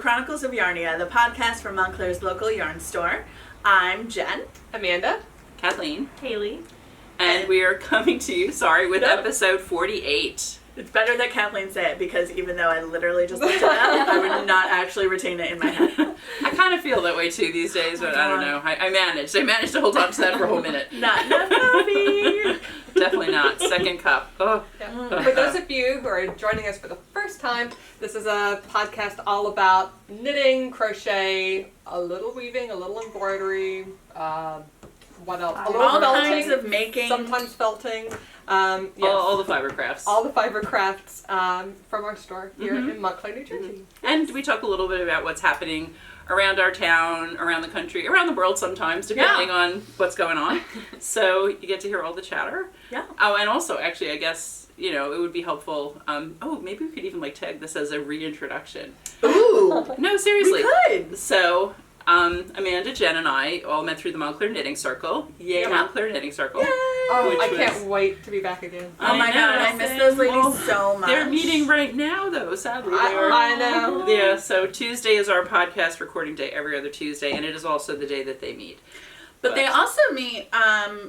Chronicles of Yarnia, the podcast from Montclair's local yarn store. I'm Jen. Amanda. Kathleen. Haley. And we are coming to you, with episode 48. It's better that Kathleen say it, because even though I literally just looked it up, I would not actually retain it in my head. I kind of feel that way too these days, but I don't know. I managed to hold on to that for a whole minute. Not enough coffee. Definitely not. Second cup. Oh. Yeah. For those of you who are joining us for the first time, this is a podcast all about knitting, crochet, a little weaving, a little embroidery, what else? A little all felting, kinds of making. sometimes felting. Yes. All the fiber crafts. All the fiber crafts from our store here in Montclair, New Jersey. Mm-hmm. And we talk a little bit about what's happening around our town, around the country, around the world sometimes, depending on what's going on. So you get to hear all the chatter. Yeah. Oh, and also, actually, I guess, it would be helpful. Maybe we could even tag this as a reintroduction. Ooh. No, seriously. We could. So, Amanda, Jen, and I all met through the Montclair Knitting Circle. Yay, Yeah. Montclair Knitting Circle. Yay. Oh, I can't wait to be back again. Oh my God, I miss those ladies so much. They're meeting right now, though, sadly. I know. Yeah, so Tuesday is our podcast recording day, every other Tuesday, and it is also the day that they meet. But they also meet,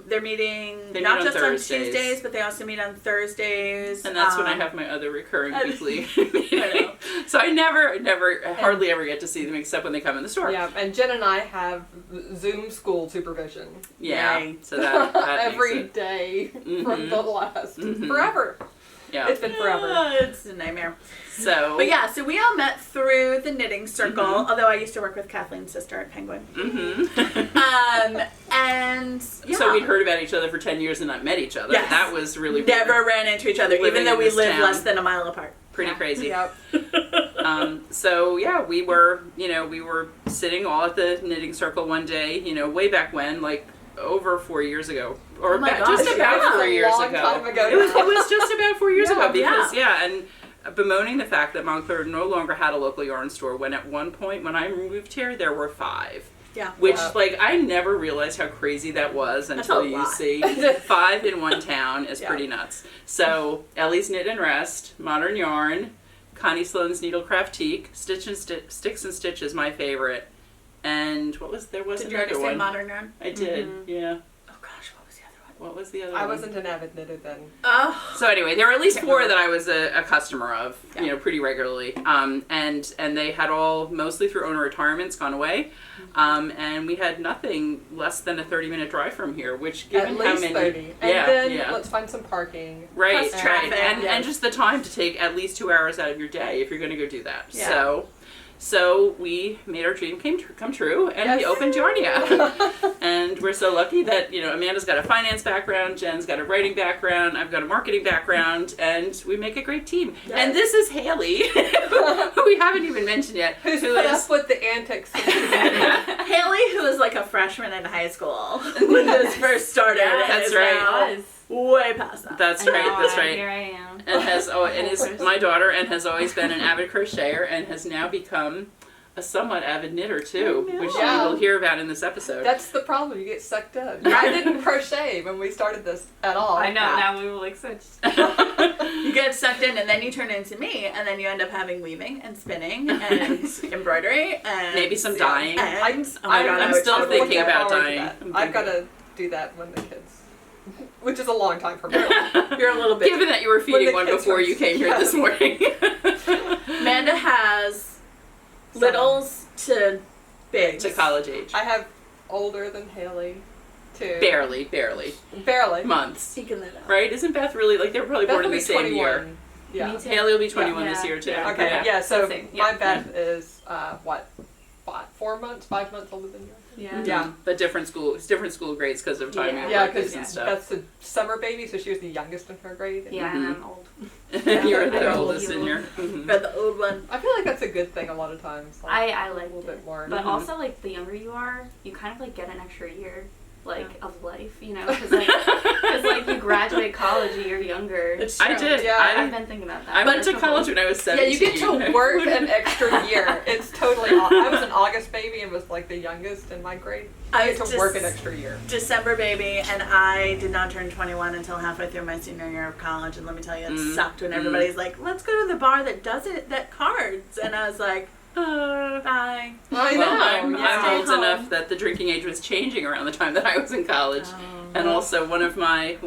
they're meeting not just on Tuesdays, but they also meet on Thursdays. And that's when I have my other recurring weekly meeting. So I hardly ever get to see them except when they come in the store. Yeah, and Jen and I have Zoom school supervision. Yeah, Yay. so that every makes it. day for the last forever. Yeah. It's been forever. It's a nightmare. So, But yeah, so we all met through the knitting circle, although I used to work with Kathleen's sister at Penguin. And yeah. So we'd heard about each other for 10 years and not met each other. Yes. That was really Never weird. ran into each other, even though we lived less than a mile apart. Pretty crazy. Yep. So yeah, we were sitting all at the knitting circle one day, way back when, like over 4 years ago, or just about 4 years ago. Time ago. It was just about 4 years ago because yeah. and bemoaning the fact that Montclair no longer had a local yarn store when at one point when I moved here there were 5. Yeah. Which, I never realized how crazy that was until you see 5 in one town is pretty nuts. So, Ellie's Knit and Rest, Modern Yarn, Connie Sloan's Needlecraftique, Sticks and Stitch is my favorite. And there was Did another you already say one. Modern Yarn? I did, yeah. Oh gosh, what was the other one? What was the other I one? wasn't an avid knitter then. So anyway, there were at least 4 that I was a customer of, pretty regularly. And they had all, mostly through owner retirements, gone away. And we had nothing less than a 30-minute drive from here, which given at least how many... 30. And then let's find some parking. Right, Plus traffic. And just the time to take at least 2 hours out of your day if you're going to go do that. Yeah. So we made our dream come true, and we opened Yarnia. And we're so lucky that, Amanda's got a finance background, Jen's got a writing background, I've got a marketing background, and we make a great team. Yes. And this is Haley, who we haven't even mentioned yet. Who's put up with the antics. Haley, who was like a freshman in high school when this first started. That's right. Way past that. That's right. Here I am. And is my daughter, and has always been an avid crocheter, and has now become a somewhat avid knitter too, which you will hear about in this episode. That's the problem. You get sucked in. I didn't crochet when we started this at all. I know. Now we will switch. You get sucked in, and then you turn into me, and then you end up having weaving and spinning and embroidery and maybe some dyeing. I'm still thinking about dyeing. I've got to do that when the kids. Which is a long time for me. You're a little bit. Given that you were feeding one before you came here this morning. Amanda has littles to bigs. To college age. I have older than Haley, too. Barely. Months. You can live out. Right? Isn't Beth really, they were probably born in the same 21. year. Yeah. Me too. Haley will be 21 this year, too. Yeah. Okay, yeah, so Same. my Beth is, 5 months older than yours? Yeah. Yeah. But different school grades because of timing of Yeah, birthdays because and stuff. that's the summer baby, so she was the youngest in her grade. Yeah, and I'm old. You're the I'm oldest old. in your... But the old one. I feel like that's a good thing a lot of times. Like, I a liked little bit more. But also, the younger you are, you kind of, get an extra year, of life, because, you graduate college a year younger. It's true. I did. Yeah. I've been thinking about that. I went to college when I was 17. Yeah, you get to work an extra year. It's totally. I was an August baby and was the youngest in my grade. I get to work an extra year. December baby, and I did not turn 21 until halfway through my senior year of college. And let me tell you, it sucked when everybody's like, "Let's go to the bar that cards," and I was like, Bye. I know. Well, I'm Stay old home. enough that the drinking age was changing around the time that I was in college. And also one of my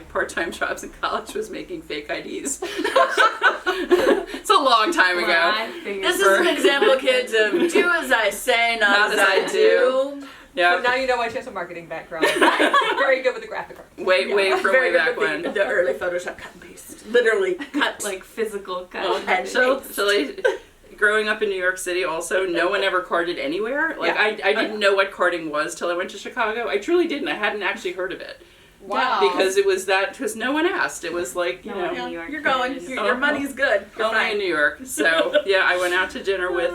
part-time jobs in college was making fake IDs. It's a long time ago. This is an example, kids, of do as I say, not as I do. Yeah. So now you know why she has a marketing background. Very good with the graphic art. Way from Very way good back with when. the early Photoshop cut and paste. Literally cut. Like physical cut. Well, and so paste. growing up in New York City also, no one ever carded anywhere. Like I didn't know what carding was till I went to Chicago. I truly didn't. I hadn't actually heard of it. Wow. Because no one asked. It was like, you know, New York You're going. kids. Your money's good. You're only fine. in New York. So yeah, I went out to dinner with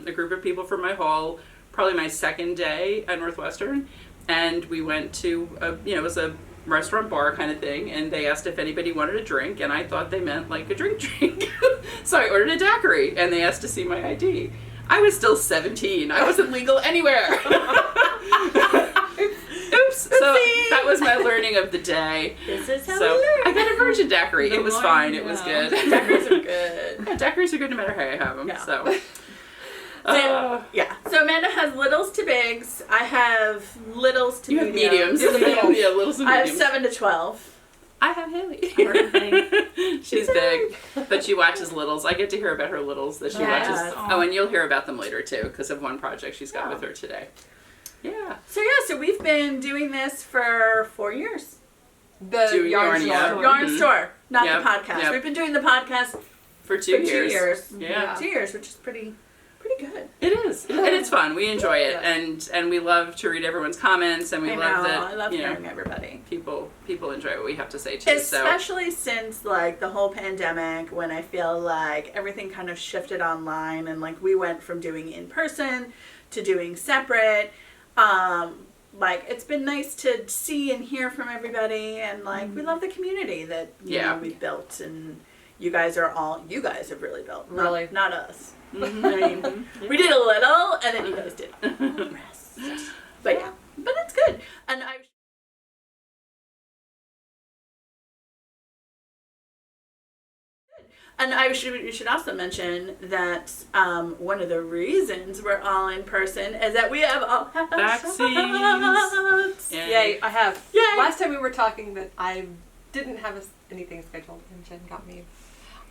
a group of people from my hall, probably my second day at Northwestern, and we went to it was a restaurant bar kind of thing, and they asked if anybody wanted a drink, and I thought they meant like a drink. So I ordered a daiquiri, and they asked to see my ID. I was still 17. I wasn't legal anywhere. Oops. So that was my learning of the day. This is how So we learn. I got a virgin daiquiri. The It was more fine. you It was know. good. Daiquiris are good. Yeah, daiquiris are good no matter how you have them. Yeah. So. Yeah. So Amanda has littles to bigs. I have littles to You have mediums. mediums. Yeah, littles and I have mediums. 7 to 12. I have Haley. Perfect. She's big, but she watches littles. I get to hear about her littles that she Yes. watches. Oh, and you'll hear about them later too, because of one project she's got Oh. with her today. Yeah. So we've been doing this for 4 years. The Do yarn Yarnia. store. Yarn Mhm. Store, not Yep, the podcast. yep. We've been doing the podcast For for 2 2 years. years. Yeah. 2 years, which is pretty good. It is, and it's fun. We enjoy it, Yes. and we love to read everyone's comments, and we I love know. that I love you know hearing everybody. people enjoy what we have to say too. So Especially since like the whole pandemic, when I feel like everything kind of shifted online, and like we went from doing in person to doing separate. Like it's been nice to see and hear from everybody, and like we love the community that you know, we've built, and you guys have really built. Really. Not us. Mhm. I mean, we did a little, and then you guys did the rest. But yeah, but it's good, and we should also mention that one of the reasons we're all in person is that we have all had Vaccines. shots. Yeah. Yay, I have. Yay. Last time we were talking that I didn't have anything scheduled, and Jen got me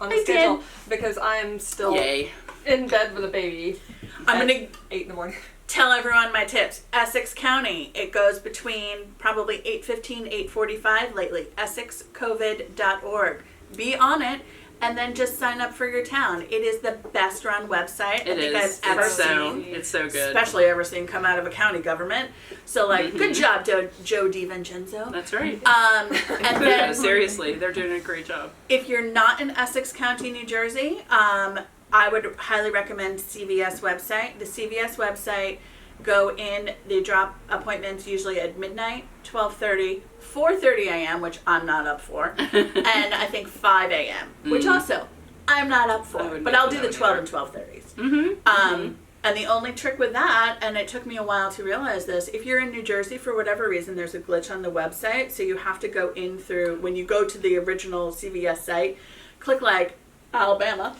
on the I schedule did. because I'm still Yay. in bed with a baby. I'm at gonna 8 in the morning. tell everyone my tips. Essex County, it goes between probably 8:15, 8:45 lately. EssexCovid.org. Be on it, and then just sign up for your town. It is the best run website I think I've ever seen. It's so good. Especially ever seen come out of a county government. So like, good job, Joe DiVincenzo. That's right. And No, then seriously, they're doing a great job. if you're not in Essex County, New Jersey, I would highly recommend CVS website. The CVS website, go in, they drop appointments usually at midnight, 12:30, 4:30 a.m., which I'm not up for, and I think 5 a.m., which also I'm not up I for, wouldn't but make I'll it do the out 12 either. and 12:30s. Mm-hmm. And the only trick with that, and it took me a while to realize this, if you're in New Jersey, for whatever reason, there's a glitch on the website, so you have to go in through, when you go to the original CVS site, click like Alabama,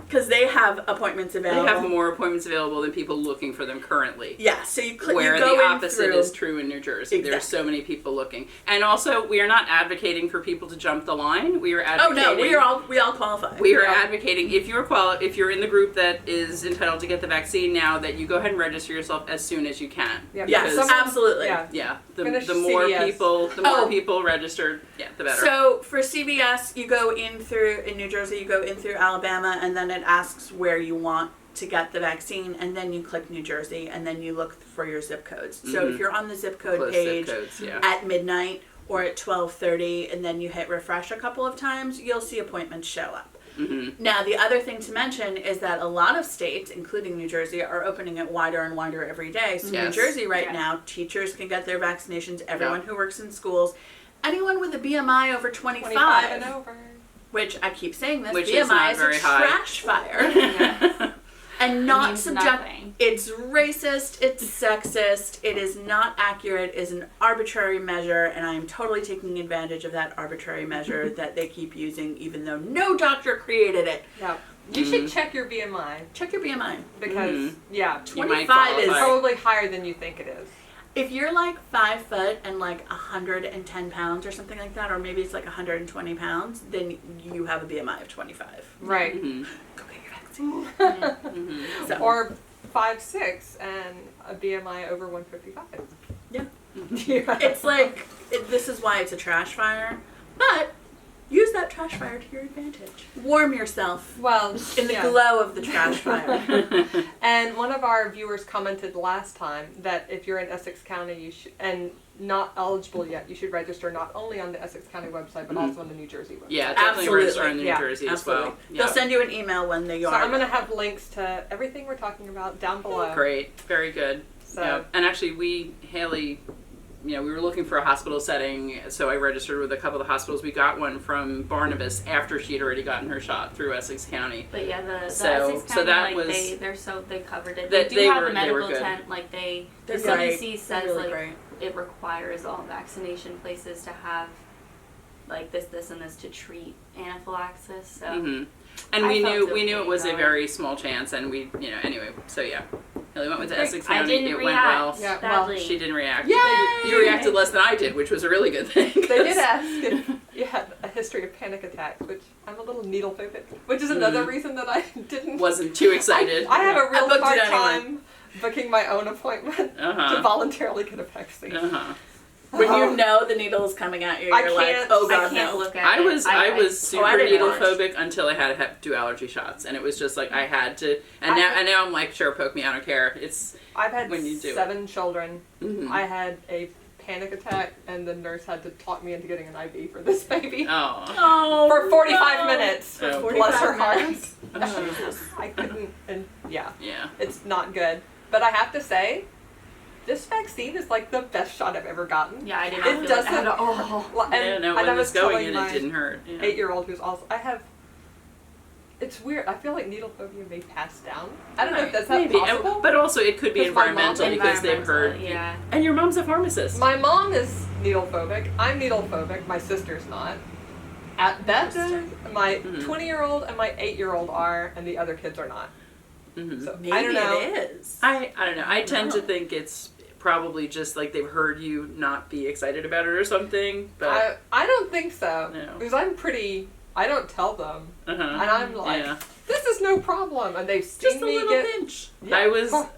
because they have appointments available. They have more appointments available than people looking for them currently. Yeah, so you click. Where you go the in opposite through, is true in New Jersey. Exactly. There's so many people looking. And also, we are not advocating for people to jump the line. We are Oh advocating... no, we all qualify. We are advocating, if you're in the group that is entitled to get the vaccine now, that you go ahead and register yourself as soon as you can. Yeah, Yes, Because- absolutely. Yeah. Yeah, Finish the more CVS. the more people registered, the better. So for CVS, you go in through, in New Jersey, you go in through Alabama, and then it asks where you want to get the vaccine, and then you click New Jersey, and then you look for your zip codes. So if you're on the zip code Close zip page codes, yeah. at midnight or at 12:30, and then you hit refresh a couple of times, you'll see appointments show up. Now, the other thing to mention is that a lot of states, including New Jersey, are opening it wider and wider every day. So Yes. New Jersey right now, teachers can get their vaccinations, everyone who works in schools, anyone with a BMI over 25 and over. which I keep saying this, Which BMI is not is very a high. trash fire. And not means subject. nothing. It's racist, it's sexist, it is not accurate, it is an arbitrary measure, and I am totally taking advantage of that arbitrary measure that they keep using, even though no doctor created it. Yeah. You should check your BMI. Check your BMI. Because, yeah, 25 is probably higher than you think it is. If you're like 5 foot and like 110 pounds or something like that, or maybe it's like 120 pounds, then you have a BMI of 25. Right. Go get your vaccine. So. Or 5'6" and a BMI over 155. Yeah. It's like, this is why it's a trash fire, but use that trash fire to your advantage. Warm yourself. Well, in the glow of the trash fire. And one of our viewers commented last time that if you're in Essex County, you should, and not eligible yet, you should register not only on the Essex County website, but also on the New Jersey website. Yeah, definitely register on the New Jersey as well. They'll send you an email when they are. So I'm going to have links to everything we're talking about down below. Great. Very good. So. Yeah. And actually, Haley, we were looking for a hospital setting, so I registered with a couple of the hospitals. We got one from Barnabas after she'd already gotten her shot through Essex County. But yeah, the So Essex County, that like, was- they covered it. They They do have were- a they were medical good. tent, like the They're great. CDC They're says really like great. it requires all vaccination places to have like this, and this to treat anaphylaxis. So Mm-hmm. And I we felt knew okay it was a going. very small chance, and we, anyway, so yeah. Haley went with the Essex I County, didn't it went react well. Yeah, badly. She didn't react. Yay! You reacted less than I did, which was a really good thing. They did ask if you had a history of panic attacks, which I'm a little needle phobic, which is another reason that I didn't. Wasn't too excited. I have a real booked hard it anyway. time booking my own appointment Uh-huh. to voluntarily get a vaccine. Uh-huh. When you know the needle is coming at you, I you're like, can't- oh I god, can't no. look at I it. was super I didn't needle watch. phobic until I had to do allergy shots, and it was just like I had to. And now I'm like, sure, poke me, I don't care. It's I've had when you do 7 children. Mhm. I had a panic attack, and the nurse had to talk me into getting an IV for this baby. oh. Oh, For 45 no. minutes. For 45 Bless her heart. minutes? I couldn't, and yeah, Yeah. it's not good. But I have to say, this vaccine is like the best shot I've ever gotten. Yeah, I did It not feel doesn't- it at all. Well, and, Yeah, no, and when I it was was going telling in, my it didn't hurt. Yeah. 8-year-old who's also, it's weird. I feel like needle phobia may pass down. I don't know if that's not Maybe, possible. but also it could be Because my mom- environmental because they've heard. Yeah. And your mom's a pharmacist. My mom is needle phobic. I'm needle phobic. My sister's not. At best, my 20-year-old and my 8-year-old are, and the other kids are not. Mhm. So Maybe I don't know. it is. I don't know. I tend to think it's probably just like they've heard you not be excited about it or something. But I don't think so. No. Because I don't tell them. uh-huh. And I'm like, Yeah. this is no problem. And they've seen Just a me little get. pinch. Yeah.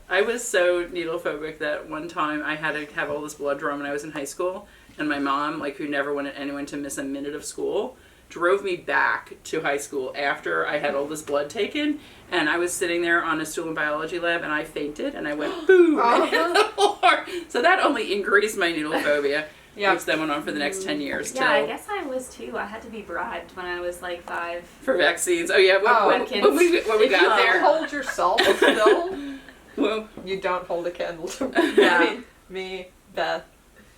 I was so needle phobic that one time I had to have all this blood drawn when I was in high school, and my mom, like who never wanted anyone to miss a minute of school, drove me back to high school after I had all this blood taken, and I was sitting there on a stool in biology lab, and I fainted, and I went boom and hit the floor. So that only increased my needle phobia, Yeah. which then went on for the next 10 years Yeah, I till guess I was too. I had to be bribed when I was like 5. for vaccines. Oh yeah, Oh. when we If got you there. hold yourself still, Well, you don't hold a candle to Yeah. I mean, me, Beth,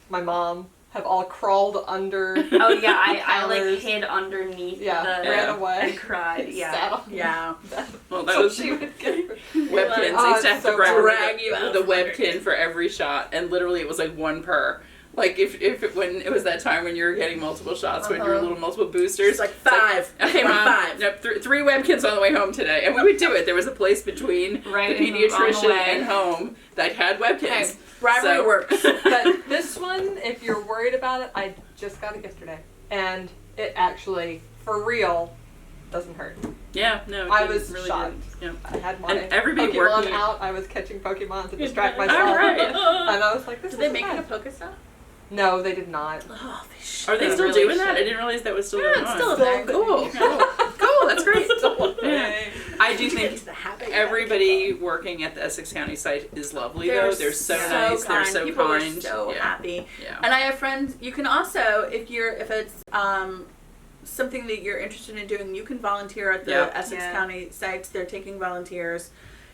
my mom have all crawled under. Oh yeah, I like counters. hid underneath Yeah, the ran away. and cried. Sat Yeah. on Yeah. Beth. well, that So was she would get webkins. Oh, I used to have it's to so drag you out the from under. webkin for every shot, and literally it was like one per. Like when it was that time when you were getting multiple shots, when you were little multiple boosters. It's like 5. Okay, Come on, Mom. 5. Nope, 3 webkins on the way home today, and we would do it. There was a place between Right, the on the pediatrician way. and home that had webkins. Okay, Bribery So- works. But this one, if you're worried about it, I just got it yesterday. And it actually, for real, doesn't hurt. Yeah, no, it I didn't was really shocked. didn't. Yeah. I had my And everybody Pokemon working- out. I was catching Pokemon to distract myself. All right. And I was like, this Did they is make fun. it a Pokestop? No, they did not. Oh, they should. Are they still really doing that? should. I didn't realize that was still Yeah, going it's on. still a thing. Cool. Cool. That's great. Yeah. I do Did you get think to the habit? everybody working at the Essex County site is lovely, They're though. They're so so nice. They're kind. so People kind. Are so yeah. happy. Yeah. And I have friends. You can also, if it's something that you're interested in doing, you can volunteer at the Yeah. Essex Yeah. County sites. They're taking volunteers.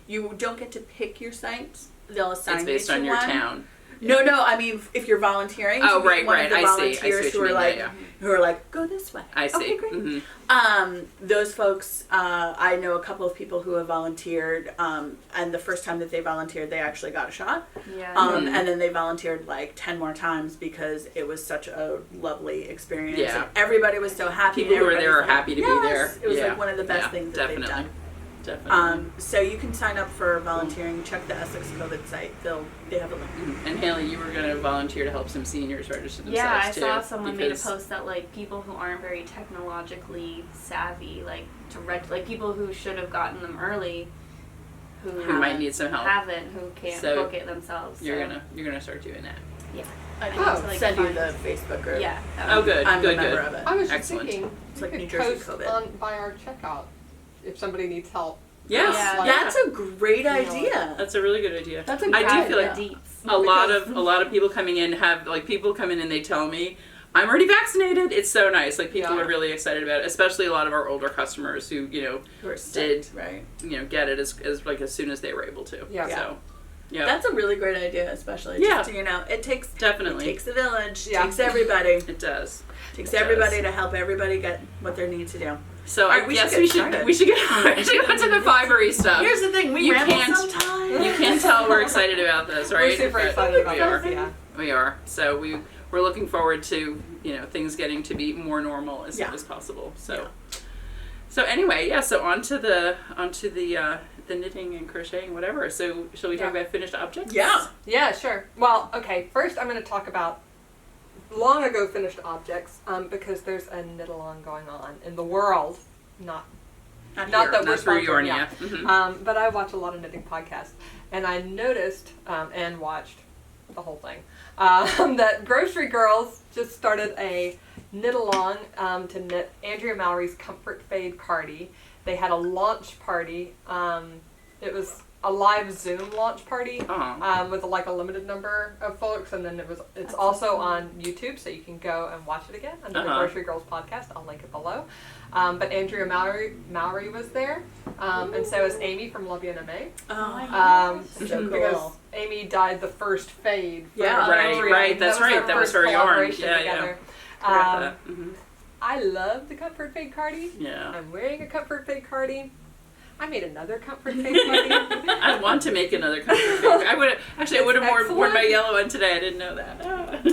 You don't get to pick your sites. They'll assign It's based you to on your one. town. No, I mean, if you're volunteering, Oh, to be right, one right. of the I see volunteers what who you are mean, like, yeah. who are like, go this way. I see. Okay, great. Mm-hmm. Those folks, I know a couple of people who have volunteered, and the first time that they volunteered, they actually got a shot. Yeah. And then they volunteered like 10 more times because it was such a lovely experience. Yeah. And everybody was so happy. People who were Everybody there was are like, happy to be "Yes!" there. It was Yeah. like one of the best Yeah, things that definitely. they've done. Definitely. So you can sign up for volunteering. Check the Essex COVID site. They have a link. And Haley, you were going to volunteer to help some seniors register themselves Yeah, I too. saw someone made a because- post that like people who aren't very technologically savvy, like like people who should have gotten them early, who might need some help. haven't, who can't So book it themselves. You're so. gonna start doing that. Yeah. I need can to, like, send you find- the Facebook group. Yeah. Oh, good. I'm good. a member Good. of it. I was just Excellent. thinking, It's like we New could Jersey post COVID. by our checkout if somebody needs help. Yes. Yeah. That's a great idea. That's a really good idea. That's a I great do feel like idea. Deets. a lot of people coming in have like people come in and they tell me I'm already vaccinated. It's so nice. Like people Yeah. are really excited about it, especially a lot of our older customers who Who are did sick, right? get it as soon as they were able to. Yeah. So yeah. That's a really great idea, especially Yeah. just it takes Definitely. it takes a village, Yeah. takes everybody, It does. takes It does. everybody to help everybody get what they need to do. So All right, we yes, should we get should started. we should get we should go to the fibery stuff. Here's the thing: we You ramble can't- sometimes. You can tell we're excited about this, right? We're super But excited about we are. this, yeah. We are. So we're looking forward to things getting to be more normal as soon Yeah. as possible. So Yeah. so anyway, yeah. So on to the knitting and crocheting, whatever. So shall we talk Yeah. about finished objects? Yeah. Yeah, sure. Well, okay, first I'm going to talk about long ago finished objects because there's a knit-along going on in the world. Not Not that here. we're Not through sponsored, Yarnia. yeah. Mhm. But I watch a lot of knitting podcasts, and I noticed and watched the whole thing that Grocery Girls just started a knit-along to knit Andrea Mowry's Comfort Fade Cardi. They had a launch party. It was a live Zoom launch party Oh. with like a limited number of folks, and then it's also on YouTube, so you can go and watch it again under the Grocery Girls podcast. I'll link it below. But Andrea Mowry was there, and so is Amy from La Bien Aimée. Oh, so Because cool. Amy dyed the first fade. For Yeah. Andrea. Right, that's that was right, that was first her yarn. collaboration Yeah, together. Forgot that. Mhm. I love the Comfort Fade Cardi. Yeah. I'm wearing a Comfort Fade Cardi. I made another Comfort Fade Cardi. I want to make another comfort fade. I would have worn excellent. my yellow one today. I didn't know that.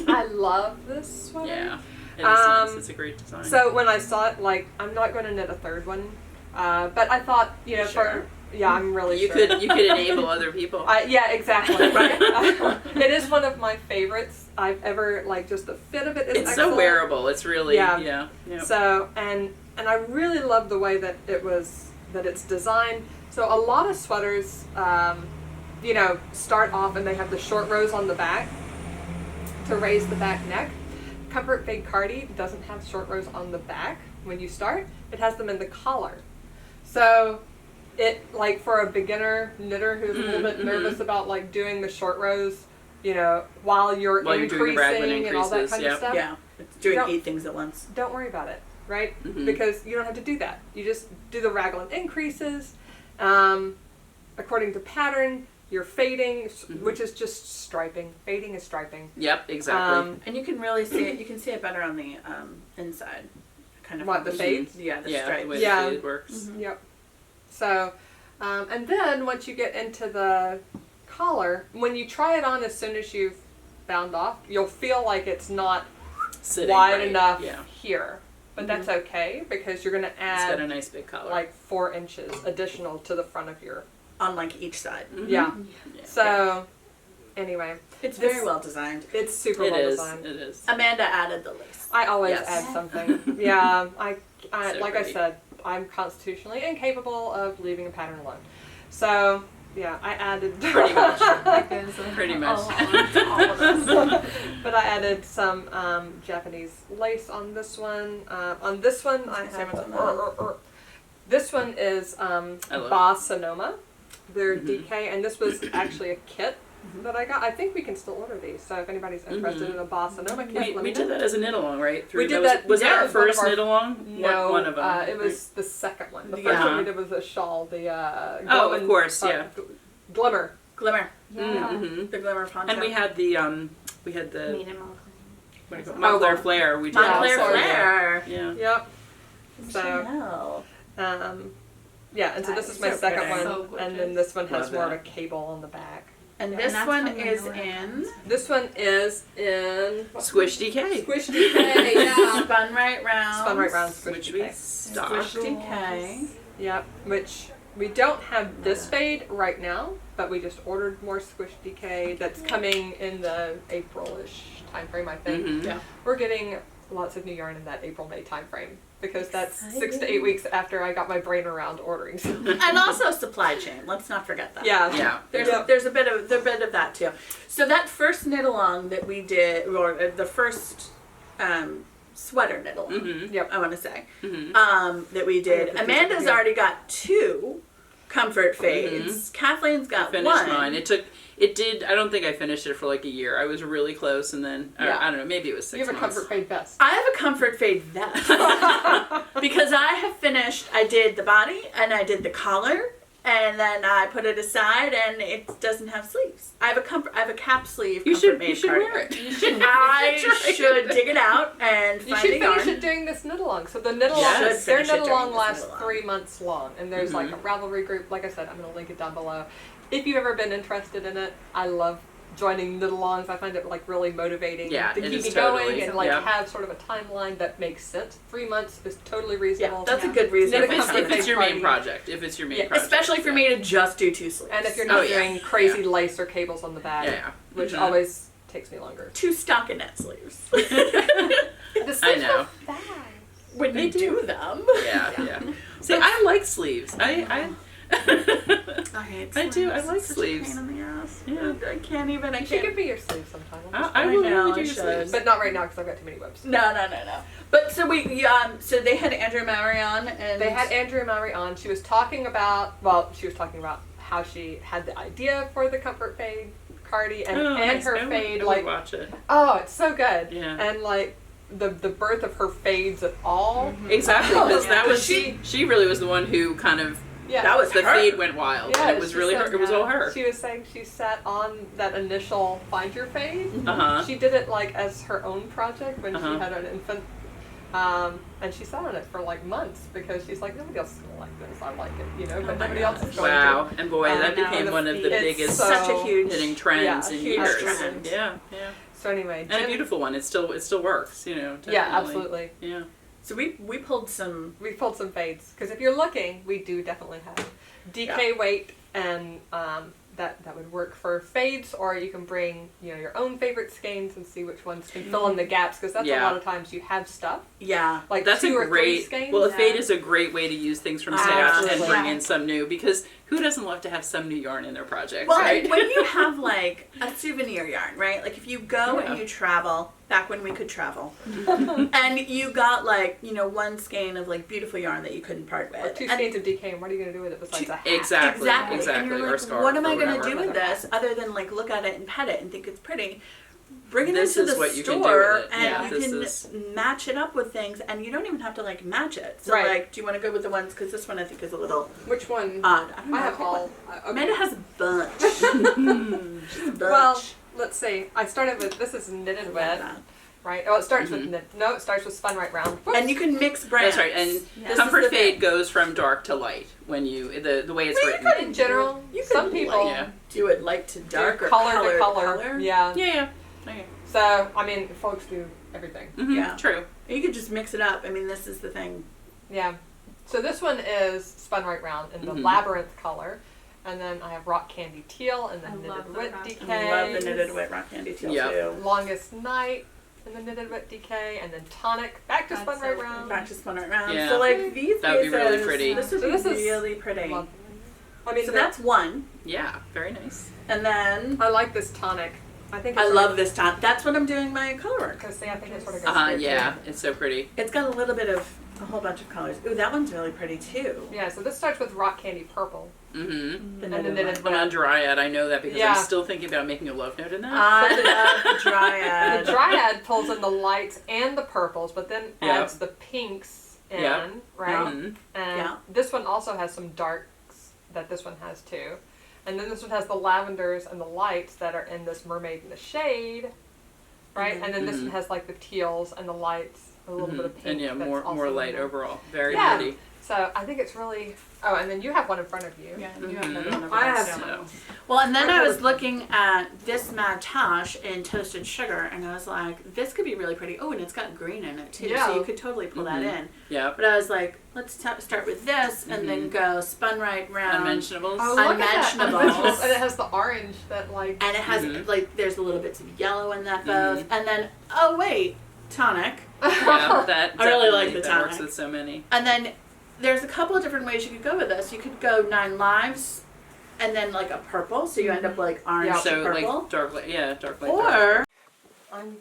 I love this sweater. Yeah. It is nice. It's a great design. So when I saw it, like, I'm not going to knit a third one, but I thought, Sure. I'm really you sure. could enable other people. Yeah, exactly. Right? It is one of my favorites I've ever, like, just the fit of it is It's excellent. so wearable. It's really yeah. So and I really love the way that it's designed. So a lot of sweaters, start off and they have the short rows on the back to raise the back neck. Comfort Fade Cardi doesn't have short rows on the back when you start. It has them in the collar. So it, like, for a beginner knitter who's a little bit nervous about, like, doing the short rows, while you're While you're doing the raglan increasing and all that increases, kind yeah. of stuff. Yeah, it's doing Don't- 8 things at once. Don't worry about it, right? Mhm. Because you don't have to do that. You just do the raglan increases. According to pattern, you're fading, which is just striping. Fading is striping. Yep, exactly. And you can really see it. You can see it better on the inside. Kind of What, the fades? Yeah, the yeah, stripes. the way Yeah. the fade works. Yep. So, and then once you get into the collar, when you try it on as soon as you've bound off, you'll feel like it's not Sitting wide right, enough Yeah. here. But that's okay because you're going to It's got a add nice big collar. like 4 inches additional to the front of your, On like each side. Mhm. yeah. Yeah. So, anyway, It's This- very well designed. it's super It well is. designed. It is. Amanda added the lace. I always Yes. add something. Yeah, I So like pretty. I said, I'm constitutionally incapable of leaving a pattern alone. So, yeah, I added Pretty much. That goes Pretty all much. on to all of us. but I added some Japanese lace on this one. On this one, I Same have as on that. this one is love Ba Sonoma. They're Mhm. DK, and this was actually a kit that I got. I think we can still order these. So if anybody's interested in a Ba Sonoma kit, let We me did know. that as a knit along, right? We did was, that- Was yeah, that our it was one of first our- knit along? No, One of them. it was the second one. The first Yeah. one we did was a shawl, the Oh, of course, yeah. Glimmer. Glimmer. Yeah. Mm-hmm. The Glimmer poncho. And we had the Me and Montclair. what do you call it? Montclair Flare. We did Montclair also. Flare. Yeah. Yep. So, Chanel. yeah, and so this is my So second pretty. one, So gorgeous. and then this one has Love more of that. a cable on the back. And Yeah, this and that's one from the is Nora in ones. This one is in Squish DK. Squish DK, yeah. Spun Right Round. Spun Right Round Squish Which we DK. stocked. Squish DK. Yep, which we don't have this fade right now, but we just ordered more Squish DK that's coming in the April-ish time frame, I think. Mhm. Yeah. We're getting lots of new yarn in that April-May time frame because that's 6 to 8 weeks after I got my brain around ordering. And also supply chain. Let's not forget that. Yeah. Yeah. There's a bit of that too. So that first knit along that we did, or the first sweater knit along, Mhm. Yep. I want to say, Mhm. that we did. Yeah. Amanda's already got 2 comfort fades. Kathleen's got Finished 1. mine. I don't think I finished it for like a year. I was really close, and then Yeah. I don't know, maybe it was 6 You have a months. comfort fade vest. I have a comfort fade vest because I have finished. I did the body and I did the collar, and then I put it aside, and it doesn't have sleeves. I have a cap sleeve. You comfort should made wear cardigan. it. You should, I Try should it. dig it out and you find should a finish yarn. it during this knit along. So the knit along, Yes. their Finish it knit during along this lasts knit along. 3 months long, and there's like a Ravelry group. Like I said, I'm going to link it down below. If you've ever been interested in it, I love joining knit alongs. I find it like really motivating Yeah, to it keep is me going totally. and like Yeah. have sort of a timeline that makes sense. 3 months is totally Yeah, reasonable. that's a good reason. Knit If a it's, comfort if it's fade your main cardigan. project. If it's your main Yeah, project. Especially for me to just do 2 sleeves. And if you're Oh, not yeah. doing crazy lace or cables on the back, Yeah. which Mhm. always takes me longer. 2 stockinette sleeves. The I know. When They you do. do them. Yeah. See, I like sleeves. I I hate I do, I sleeves. like It's such a sleeves. pain in the ass. Yeah. I can't even. I You should can't. give me your sleeve sometime. I will I know, really I do your should. sleeves. But not right now because I've got too many webs. No. But so so they had Andrea Mowry on, and They had Andrea Mowry on. She was talking about how she had the idea for the Comfort Fade Cardi and nice. her I would- fade I would like watch it. oh it's so good Yeah. and like the birth of her fades at all. Exactly, because Yeah. that was She- she really was the one who kind of Yeah, That was the her. fade went wild. Yeah, and it was she really said her. It was all her. She was saying she sat on that initial Find Your Fade. Uh-huh. She did it like as her own project when Uh-huh. she had an infant. And she sat on it for like months because she's like, nobody else is going to like this. I like it, you know, but my nobody else is going Wow, and boy, I that know. became one of the It's biggest so- such a huge. knitting trends yeah, in huge years. trend. Yeah. to. So anyway, And a Jen- beautiful one. It still works. You know. Yeah, definitely. absolutely. Yeah. So we pulled some. We pulled some fades because if you're looking, we do definitely have DK weight, and that would work for fades, or you can bring your own favorite skeins and see which ones can fill in the gaps because that's a Yeah. lot of times you have stuff Yeah. like That's 2 a or 3 great. skeins. Well, a Yeah. fade is a great way to use things from stash and Absolutely. bring in some new, because who doesn't love to have some new yarn in their projects, Well, right? when you have like a souvenir yarn, right? Like if you go Yeah. and you travel, back when we could travel, and you got like 1 skein of like beautiful yarn that you couldn't part with, or 2 and skeins of DK, and what are you going to do with it besides a hat? Exactly. Exactly. Exactly. And you're Or like, scarf what am or I going to whatever. do with this other than like look at it and pet it and think it's pretty? Bring it This into is the what you can do store with it. and Yeah, you this can is- match it up with things, and you don't even have to like match it. So Right. like, do you want to go with the ones? Because this one I think is a little Which one? odd. I don't know. I have pick all. one. Okay. Amanda has a bunch. Just a bunch. Well, let's see. I started with this is knitted I love wet, that. right? Oh, it starts Mhm. with knit. No, it starts with spun right round. Whoops. And you can mix brands. That's right. And Yeah. This comfort is the fade thing. goes from dark to light when you the way it's Well, you written. in general, You could some people like, Yeah. do it light to dark do or color to color. color. Yeah. Yeah. Okay. So I mean, folks do everything. Mm-hmm. Yeah. True. You could just mix it up. I mean, this is the thing. Yeah. So this one is spun right round in the Mhm. labyrinth color, and then I have rock candy teal and I then love knitted the wit rock DK. candy. I love the knitted wet rock candy teal Yep. too. Longest night and the knitted wit DK, and then tonic back to That's spun so right pretty. round. Back to spun right round. Yeah. So like these That would be really pieces, pretty. This would So be this is really pretty. Lovely. I mean, So that's one, Yeah. Very nice. and then I like this tonic. I think it's I love this top. That's what I'm doing my color work. because see, I think it sort of goes. Uh-huh. great Yeah. together. It's so pretty. It's got a little bit of a whole bunch of colors. Ooh, that one's really pretty too. Yeah. So this starts with rock candy purple. Mm-hmm. The And the knitted knitted one. I'm on Dryad. I know that because Yeah. I'm still thinking about making a love note in that. I love the dryad. The dryad pulls in the lights and the purples, but then Yep. adds the pinks in, Yep. right? Mhm. And Yeah. this one also has some darks that this one has too. And then this one has the lavenders and the lights that are in this mermaid in the shade, right? And then this one has like the teals and the lights, a little bit of pink. And yeah, that's more also light in there. overall. Very Yeah. pretty. So I think it's really. Oh, and then you have one in front of you. Yeah, you have another one over I there, have so. some. Well, and then I was looking at this Matache in toasted sugar, and I was like, this could be really pretty. Oh, and it's got green in it too, Yeah. so you could totally pull that in. Yep. But I was like, let's start with this, and then go spun right round. Unmentionables. Oh, look at that. Unmentionables. And it has the orange that like. And it has, like, there's a little bits of yellow in that both. And then, oh wait, tonic. Yeah, that I really definitely- like the that works tonic. with so many. And then there's a couple of different ways you could go with this. You could go 9 lives, and then like a purple, so you end up like orange to So purple. like dark light, yeah, dark light. Or I'm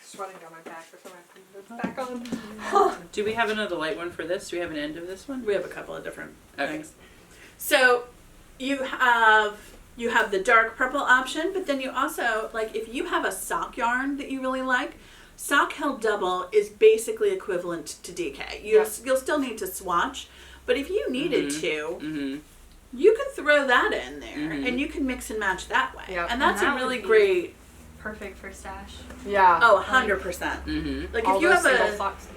sweating down my back, so I have to put this back on. Do we have another light one for this? Do we have an end of this one? we have a couple of different Okay. things. So you have the dark purple option, but then you also, like, if you have a sock yarn that you really like, sock held double is basically equivalent to DK. You'll still need to swatch, but if you needed to, you can throw that in there and you can mix and match that way. Yep. And that's And a that really would be great, Perfect for stash. Yeah. oh, 100%. Like All if you those have single a, socks.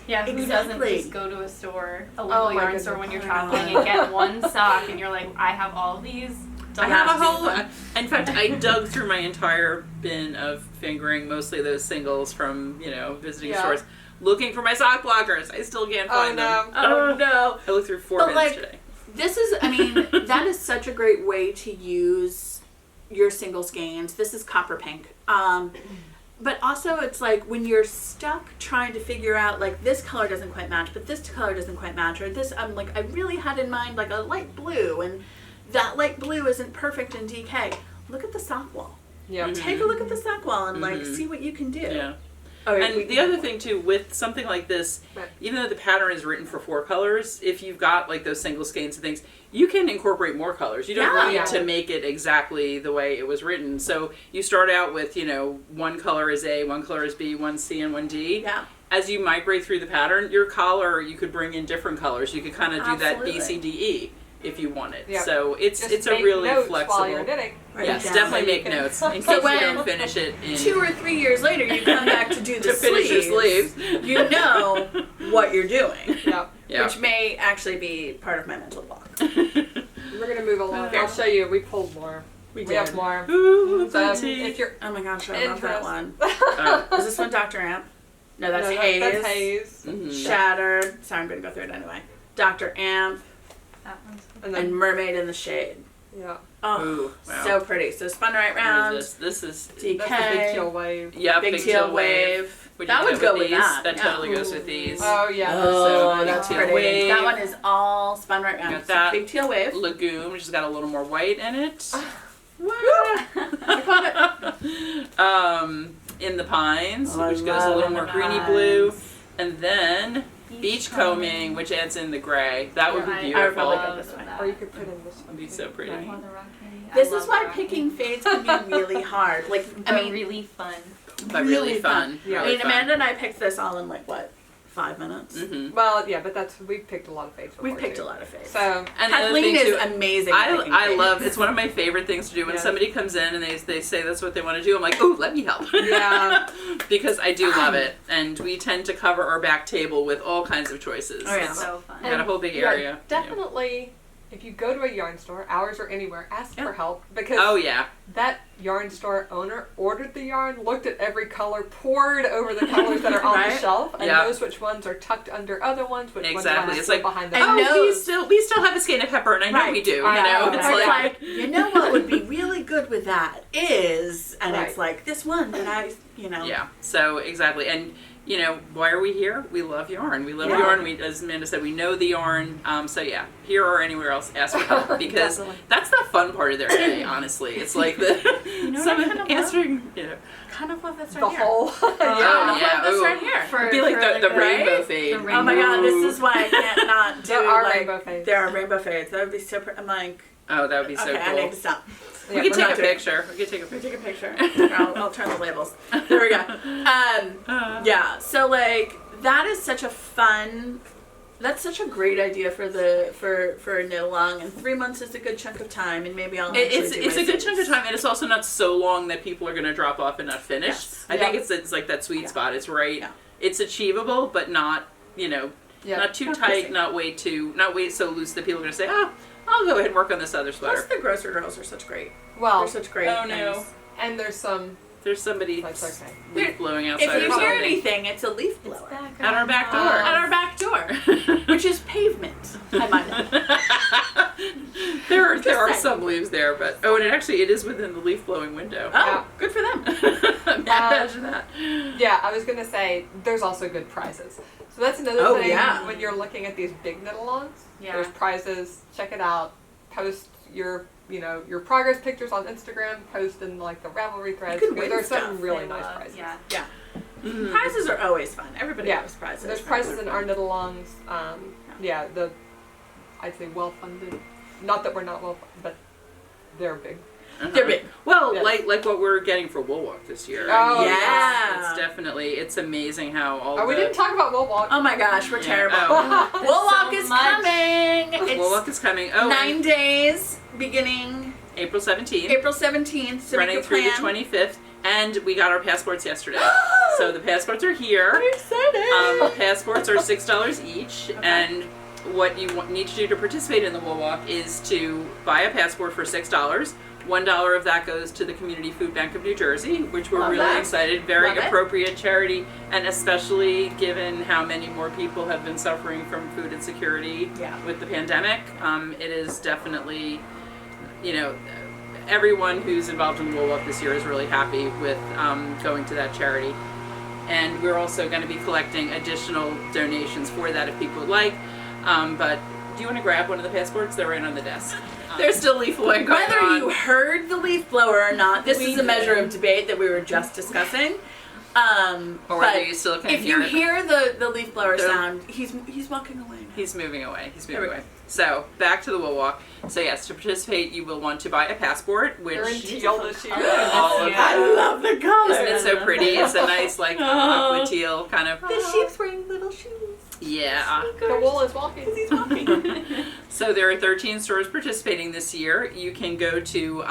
Yeah, who doesn't Exactly. just go to a store, a Oh local my yarn goodness. store when you're Oh, traveling yeah. and get one sock and you're like, I have all these. I Don't have a have to whole. do them. In fact, I dug through my entire bin of fingering, mostly those singles from visiting Yeah. stores, looking for my sock blockers. I still can't find them. oh no. I looked through 4 But, bins like, today. This is, I mean, that is such a great way to use your single skeins. This is copper pink. But also it's like when you're stuck trying to figure out like this color doesn't quite match, but this color doesn't quite match, or this, I'm like, I really had in mind like a light blue and that light blue isn't perfect in DK. Look at the sock wall. Yeah. Take a look at the sock wall and like see what you can do. Yeah. Oh, And the other thing too, with something like this, Right. even though the pattern is written for 4 colors, if you've got like those single skeins and things, you can incorporate more colors. You don't Yeah. need Yeah. to make it exactly the way it was written. So you start out with, one color is A, one color is B, one C, and one D. Yeah. As you migrate through the pattern, your collar, you could bring in different colors. You could kind of do that B, C, D, E if you wanted. Yep. So it's Just a make really notes flexible. while you're knitting. Write Yes, it down. definitely So you make can- notes in case So you when don't finish it in 2 or 3 years later you come back to do the to finish your sleeves. sleeves. You know what you're doing. Yeah. Yeah. Which may actually be part of my mental block. We're gonna move along. Okay. I'll show you. We pulled more. We did. have more. Ooh, So plenty. if you're Oh my gosh, I love that interested. one. Is this one Dr. Amp? No, that's No, Haze. That's Haze. Mhm. Shattered. Sorry, I'm going to go through it anyway. Dr. Amp That one's And and then Mermaid in the Shade. yeah. Oh, Ooh, wow. so pretty. So spun right What round. is this? This is DK. That's the big teal wave. yeah, Big teal wave. Would That you would go go with these? that. That Yeah. totally goes with these. Oh yeah. Oh, So, that's teal pretty. wave. That one is all spun right round. Got that. Big teal wave. Lagoon, which has got a little more white in it. In the Pines, Oh, I which goes a love little In the more greeny Pines. blue, and then beach combing, which adds in the gray. That would be I beautiful. really love go this one. that. Or you could put in this That'd one. be so pretty. Right. Oh, the rock candy. I This love is why the rock picking candy. fades can be really hard. Like, I But mean, really fun. But really fun. Yeah. I Really mean, fun. Amanda and I picked this all in like what, 5 minutes? Mhm. Well, yeah, but we picked a lot of fades. We before, picked too. a lot of fades. So And the other Kathleen thing is too, amazing. at picking I fades. love, it's one of my favorite things to do when Yes. somebody comes in and they say that's what they want to do. I'm like, oh, let me help. Yeah. Because I do love it. And we tend to cover our back table with all kinds of choices. Oh, yeah. It's So fun. got a whole big Yeah, area. definitely. If you go to a yarn store, ours or anywhere, ask for help because Oh, yeah. that yarn store owner ordered the yarn, looked at every color, poured over the colors that are on the Right? shelf, and Yeah. knows which ones are tucked under other ones, which Exactly. ones It's are like, behind the And oh, knows- we still have a skein of pepper, and I know Right. we do. I know. It's Or like, you know what would be really good with that is, and Right. it's like this one that I, yeah. So exactly, and why are we here? We love yarn. We love Yeah. yarn. We, as Amanda said, we know the yarn. So yeah, here or anywhere else, ask for help because Definitely. that's the fun part of their day. Honestly, it's like the know what I someone kind of answering. kind of love this right the here. whole. Oh, I yeah. love this Ooh. right here. For, It'd be like for the good. rainbow The fade. rainbow. Oh my god, this is why I can't not do There are like, rainbow fades. There are rainbow fades. That would be so pretty. I'm like, Oh, that would be so okay, I cool. need to stop. We Yeah, could we're take not a doing- picture. We could take a Can we picture. take a picture? I'll turn the labels. There we go. Yeah, so like that is such a fun That's such a great idea for a knit along, and 3 months is a good chunk of time, and maybe I'll. It's a good chunk of time, and it's also not so long that people are going to drop off and not finish. Yes. I think it's like that sweet spot. It's right. Yeah. It's achievable, but not not too tight, not way so loose that people are going to say, oh, I'll go ahead and work on this other sweater. Plus, the grocer girls are such great. Well, they're such great. Oh no. things. and there's somebody That's okay. There- Leaf blowing outside If or you something. hear anything, it's a leaf blower At our back door. at our back door, which is pavement. I might add. there are saying. some leaves there, but and it is within the leaf blowing window. Oh, Yeah. good for them. Imagine that. Yeah, I was gonna say there's also good prizes. So that's another Oh, thing yeah. when you're looking at these big knit-alongs. Yeah. There's prizes. Check it out. Post your progress pictures on Instagram. Post in like the Ravelry threads. You can win There's some stuff. really They nice love- prizes. Yeah. Yeah. Mhm. Prizes are always fun. Everybody Yeah. loves prizes. There's prizes in our knit-alongs. I'd say well-funded. Not that we're not well-funded, but they're big. Uh-huh. They're big. Well, Yes. like what we're getting for Wool Walk this year. Oh, yeah. It's definitely, it's amazing how all Oh, we didn't talk about Wool Walk. Oh my gosh, we're Yeah. terrible. Oh. Wool Walk so is much. coming. It's Wool Walk is coming. Oh, 9 days beginning April 17th. April 17th. So running we can through the plan. 25th, and we got our passports yesterday. So the passports are here. I'm excited. Passports are $6 each, Okay. and what you need to do to participate in the Wool Walk is to buy a passport for $6. $1 of that goes to the Community Food Bank of New Jersey, which we're Love really that. excited. Very Love it. appropriate charity, and especially given how many more people have been suffering from food insecurity Yeah. with the pandemic. It is definitely, everyone who's involved in the Wool Walk this year is really happy with going to that charity. And we're also going to be collecting additional donations for that if people would like. But do you want to grab one of the passports? They're right on the desk. There's still leaf blowing going Whether on. you heard the leaf blower or not, this We is a measure did. of debate that we were just discussing. Or whether but you still can if hear you it. hear the leaf blower They're- sound, he's walking away now. He's moving away. There we go. So back to the Wool Walk. So yes, to participate, you will want to buy a passport, which They're in teal this year. all of I love the color. Isn't it so pretty? It's a nice aqua teal kind of. The sheep's wearing little shoes. Yeah. The wool is walking. He's walking. So there are 13 stores participating this year. You can go to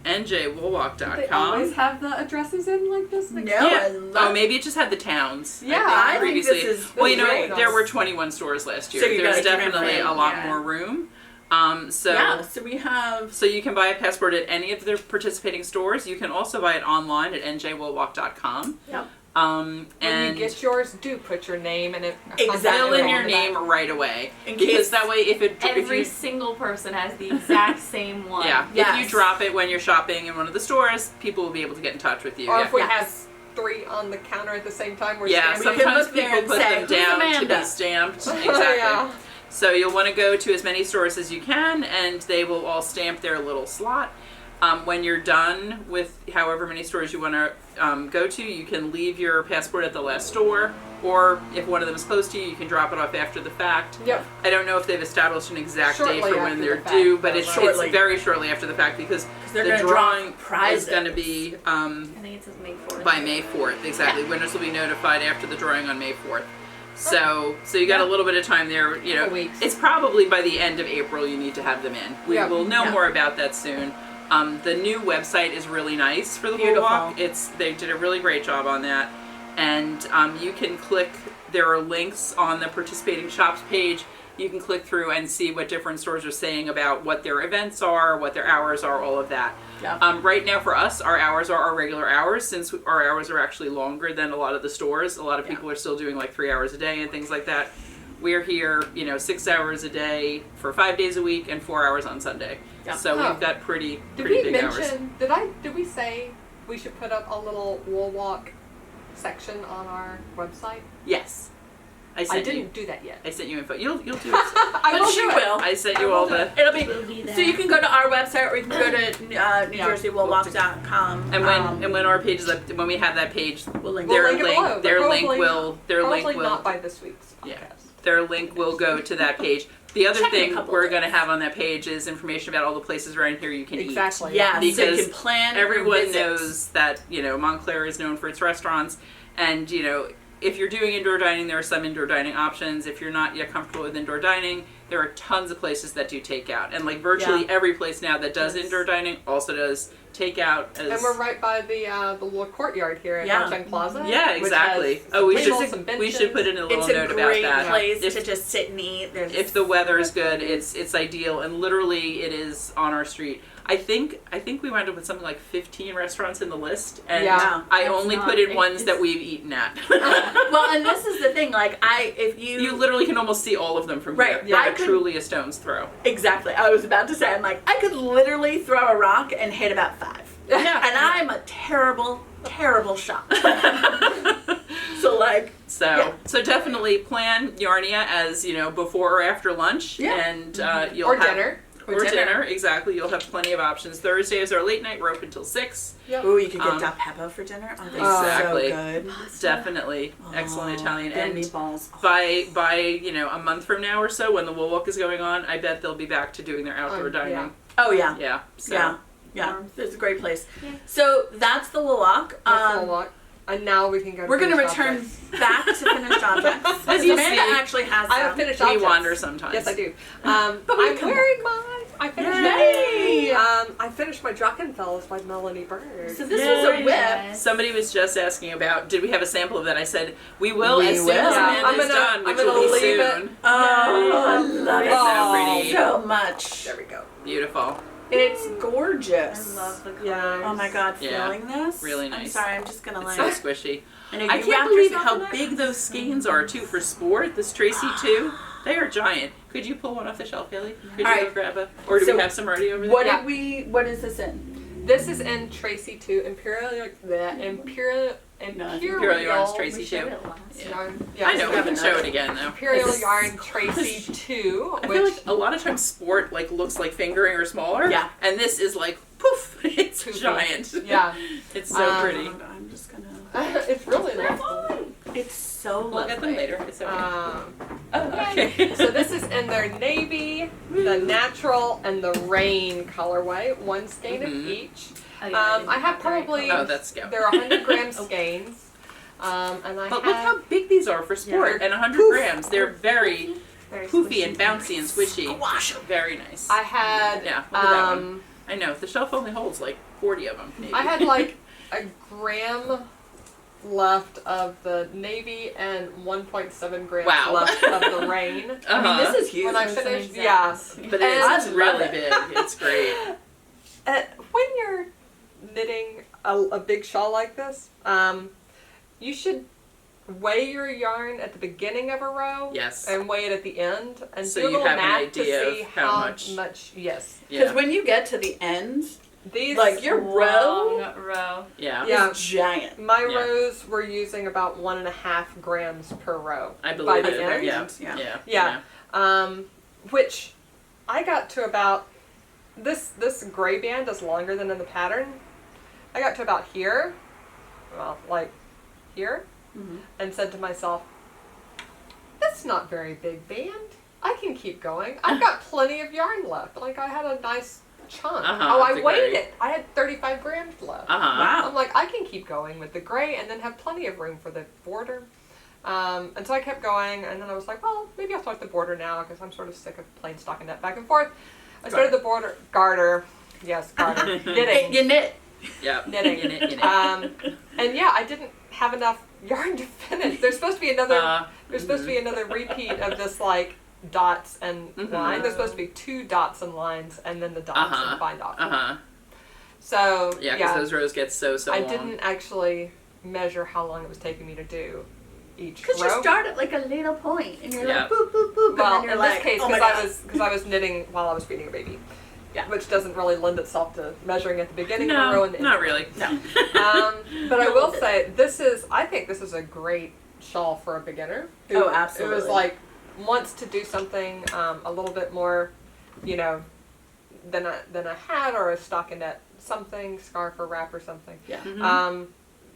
njwoolwalk.com. They always have the addresses in like this. No, Yeah. I love Oh, maybe it just had the towns. Yeah, I think previously. this is Well, great. there were 21 stores last year. So you There's gotta keep it definitely right, a lot yeah. more room. So yeah, so we have. So you can buy a passport at any of the participating stores. You can also buy it online at njwoolwalk.com. Yep. When And you get yours, do put your name and it. Exactly. fill in your on the name back. right away. In Because case- that way, if Every you single person has the exact same one. yeah, if Yes. you drop it when you're shopping in one of the stores, people will be able to get in touch with you. Or Yeah. if we Yes. have 3 on the counter at the same time, we're Yeah, stamping. can sometimes look there people and put say, them "Who's down to Amanda?" be stamped. Exactly. Yeah. So you'll want to go to as many stores as you can, and they will all stamp their little slot. When you're done with however many stores you want to go to, you can leave your passport at the last store, or if one of them is close to you, you can drop it off after the fact. Yep. I don't know if they've established an exact Shortly date for after when the they're fact, due, but though, it's right? Shortly. very shortly after the fact because they're the gonna drawing draw prizes. is going to be I think it says May 4th. by May 4th. Exactly. Winners will be notified after the drawing on May 4th. So you got a little bit of time there. Couple weeks. It's probably by the end of April you need to have them in. We Yeah. will know Yeah. more about that soon. The new website is really nice for the Wool Beautiful. Walk. They did a really great job on that, and you can click. There are links on the participating shops page. You can click through and see what different stores are saying about what their events are, what their hours are, all of that. Yeah. Right now for us, our hours are our regular hours, since our hours are actually longer than a lot of the stores. A lot of people are still doing like 3 hours a day and things like that. We're here, 6 hours a day for 5 days a week and 4 hours on Sunday. Yeah. So Oh. we've got pretty Did we big hours. mention? Did we say we should put up a little Wool Walk section on our website? Yes. I I sent didn't do that yet. I sent you info. You'll do it. I But will she do it. will. I sent I you will all do the. it. It'll be. We'll be there. So you can go to our website, or you can go to NewJerseyWoolWalk.com. And when our page is up, when we have that page, We'll link. We'll their link it link, below. their But link probably will, their link Probably will, not by this week's podcast. Yeah. their link will go to that page. The other Check in a thing couple we're days. going to have on that page is information about all the places around here you can Exactly. Yeah, so you Because can plan. eat. Everyone your visit. knows that Montclair is known for its restaurants, and if you're doing indoor dining, there are some indoor dining options. If you're not yet comfortable with indoor dining, there are tons of places that do takeout. And like virtually every place now that does indoor dining also does takeout. And we're right by the little courtyard here at Drachenfels Plaza. Yeah, exactly. Oh, we should put in a little note about that. It's a great place to just sit and eat. If the weather is good, it's ideal, and literally it is on our street. I think we wound up with something like 15 restaurants in the list, and I only put in ones that we've eaten at. Well, and this is the thing, like if you literally can almost see all of them from here. Yeah, They're truly a stone's throw. Exactly. I was about to say, I'm like, I could literally throw a rock and hit about 5. Yeah. And I'm a terrible, terrible shot. So definitely plan Yarnia as, before or after lunch. Yeah. And you'll have dinner. Or dinner, exactly. You'll have plenty of options. Thursdays are late night. We're open till 6. Yep. Ooh, you could get da peppa for dinner. Oh, exactly. So good. Definitely. Excellent Italian. And And meatballs. by a month from now or so, when the Wool Walk is going on, I bet they'll be back to doing their outdoor dining. Yeah. Oh, yeah. Yeah. So. Yeah. It's a great place. Yeah. So that's the Wool Walk. That's the Wool Walk. And now we can go to We're going to finished return objects. back to finished objects. As you Amanda see, actually has I have some. finished We objects. wander sometimes. Yes, I do. But I'm wearing mine. I finished Yay! I finished my Drachenfels by Melanie Berg. So this was a whip. Yes. Somebody was just asking about, did we have a sample of that? I said, we will We as soon will. as Yeah, Amanda's done, I'm which gonna will be leave it. soon. Oh, I love it So pretty. so much. There we go. Beautiful. It's gorgeous. I love the colors. Yeah. Oh my god, Yeah. feeling this? Really I'm nice. sorry, I'm just gonna It's like. so squishy. I know I you can't wrapped believe yourself in how it? big those skeins are too for sport. This Tracy too. They are giant. Could you pull one off the shelf, Haley? Could All you right. go grab a? Or do So we have some already over there? What Yeah. did we? What is this in? This is in Tracy 2, Imperial Yarn's Tracy We showed 2. it last. Yeah. yarn. I know, we can Grabbing show that. it again though. Imperial Yarn Tracy 2, I which feel like a lot of times sport like looks like fingering or smaller. Yeah. And this is like poof, it's Poofy. giant. yeah, It's so pretty. I'm just gonna. it's really nice. It's so We'll lovely. get them later. It's okay. Oh, okay. so this is in their navy, the natural, and the rain colorway. One skein of Mhm. each. Oh, yeah, I have probably Oh, that's go. they're 100-gram skeins, and I But have look how big these are for sport, Yeah. and 100 Poof. grams. They're very Very poofy and bouncy and squishy. Squash 'em. Very nice. I had Yeah, look at that one. I know, the shelf only holds like 40 of them. Maybe. I had like a gram left of the navy and 1.7 grams Wow. left of the rain. Uh-huh. I mean, this is huge. When I That's an finished, exact- yeah. But And it's I love really it. big. It's great. When you're knitting a big shawl like this, you should weigh your yarn at the beginning of a row Yes. and weigh it at the end, and So do a you little have an math idea to of see how how much- Yes, Because Yeah. when you get to the end, these like your row Long row. Yeah. Yeah. is giant. my Yeah. rows were using about 1.5 grams per row. I by believe the it. end. Yeah. Yeah. Yeah. Yeah. Which I got to about this gray band is longer than in the pattern. I got to about here, well, like here, Mhm. and said to myself, "That's not very big band. I can keep going. I've got plenty of yarn left. Like I had a nice chunk. Uh-huh, Oh, I the weighed gray. it. I had 35 grams left. Uh-huh. Wow. I'm like, I can keep going with the gray and then have plenty of room for the border. And so I kept going, and then I was like, well, maybe I'll start the border now because I'm sort of sick of plain stockinette back and forth. I started the border garter. Yes, garter. Knitting. You knit. Yeah. Knitting. You knit. And yeah, I didn't have enough yarn to finish. There's supposed to be another. There's supposed to be Mm-hmm. another repeat of this like dots and Mhm. line. There's supposed to be 2 dots and lines, and then the dots and bind off. Uh-huh. So Yeah, because those rows get so I long. didn't actually measure how long it was taking me to do each Because row. you start at like a little point and you're Yeah. like boop boop boop, well, and then you're in like, this case, oh my because God. I was knitting while I was feeding a baby. Yeah. Which doesn't really lend itself to measuring at the beginning of No, the row and the not end. really. No. But I will say I think this is a great shawl for a beginner. Oh, absolutely. Who is like wants to do something a little bit more, than a hat or a stockinette, something, scarf or wrap or something. Yeah. Mhm.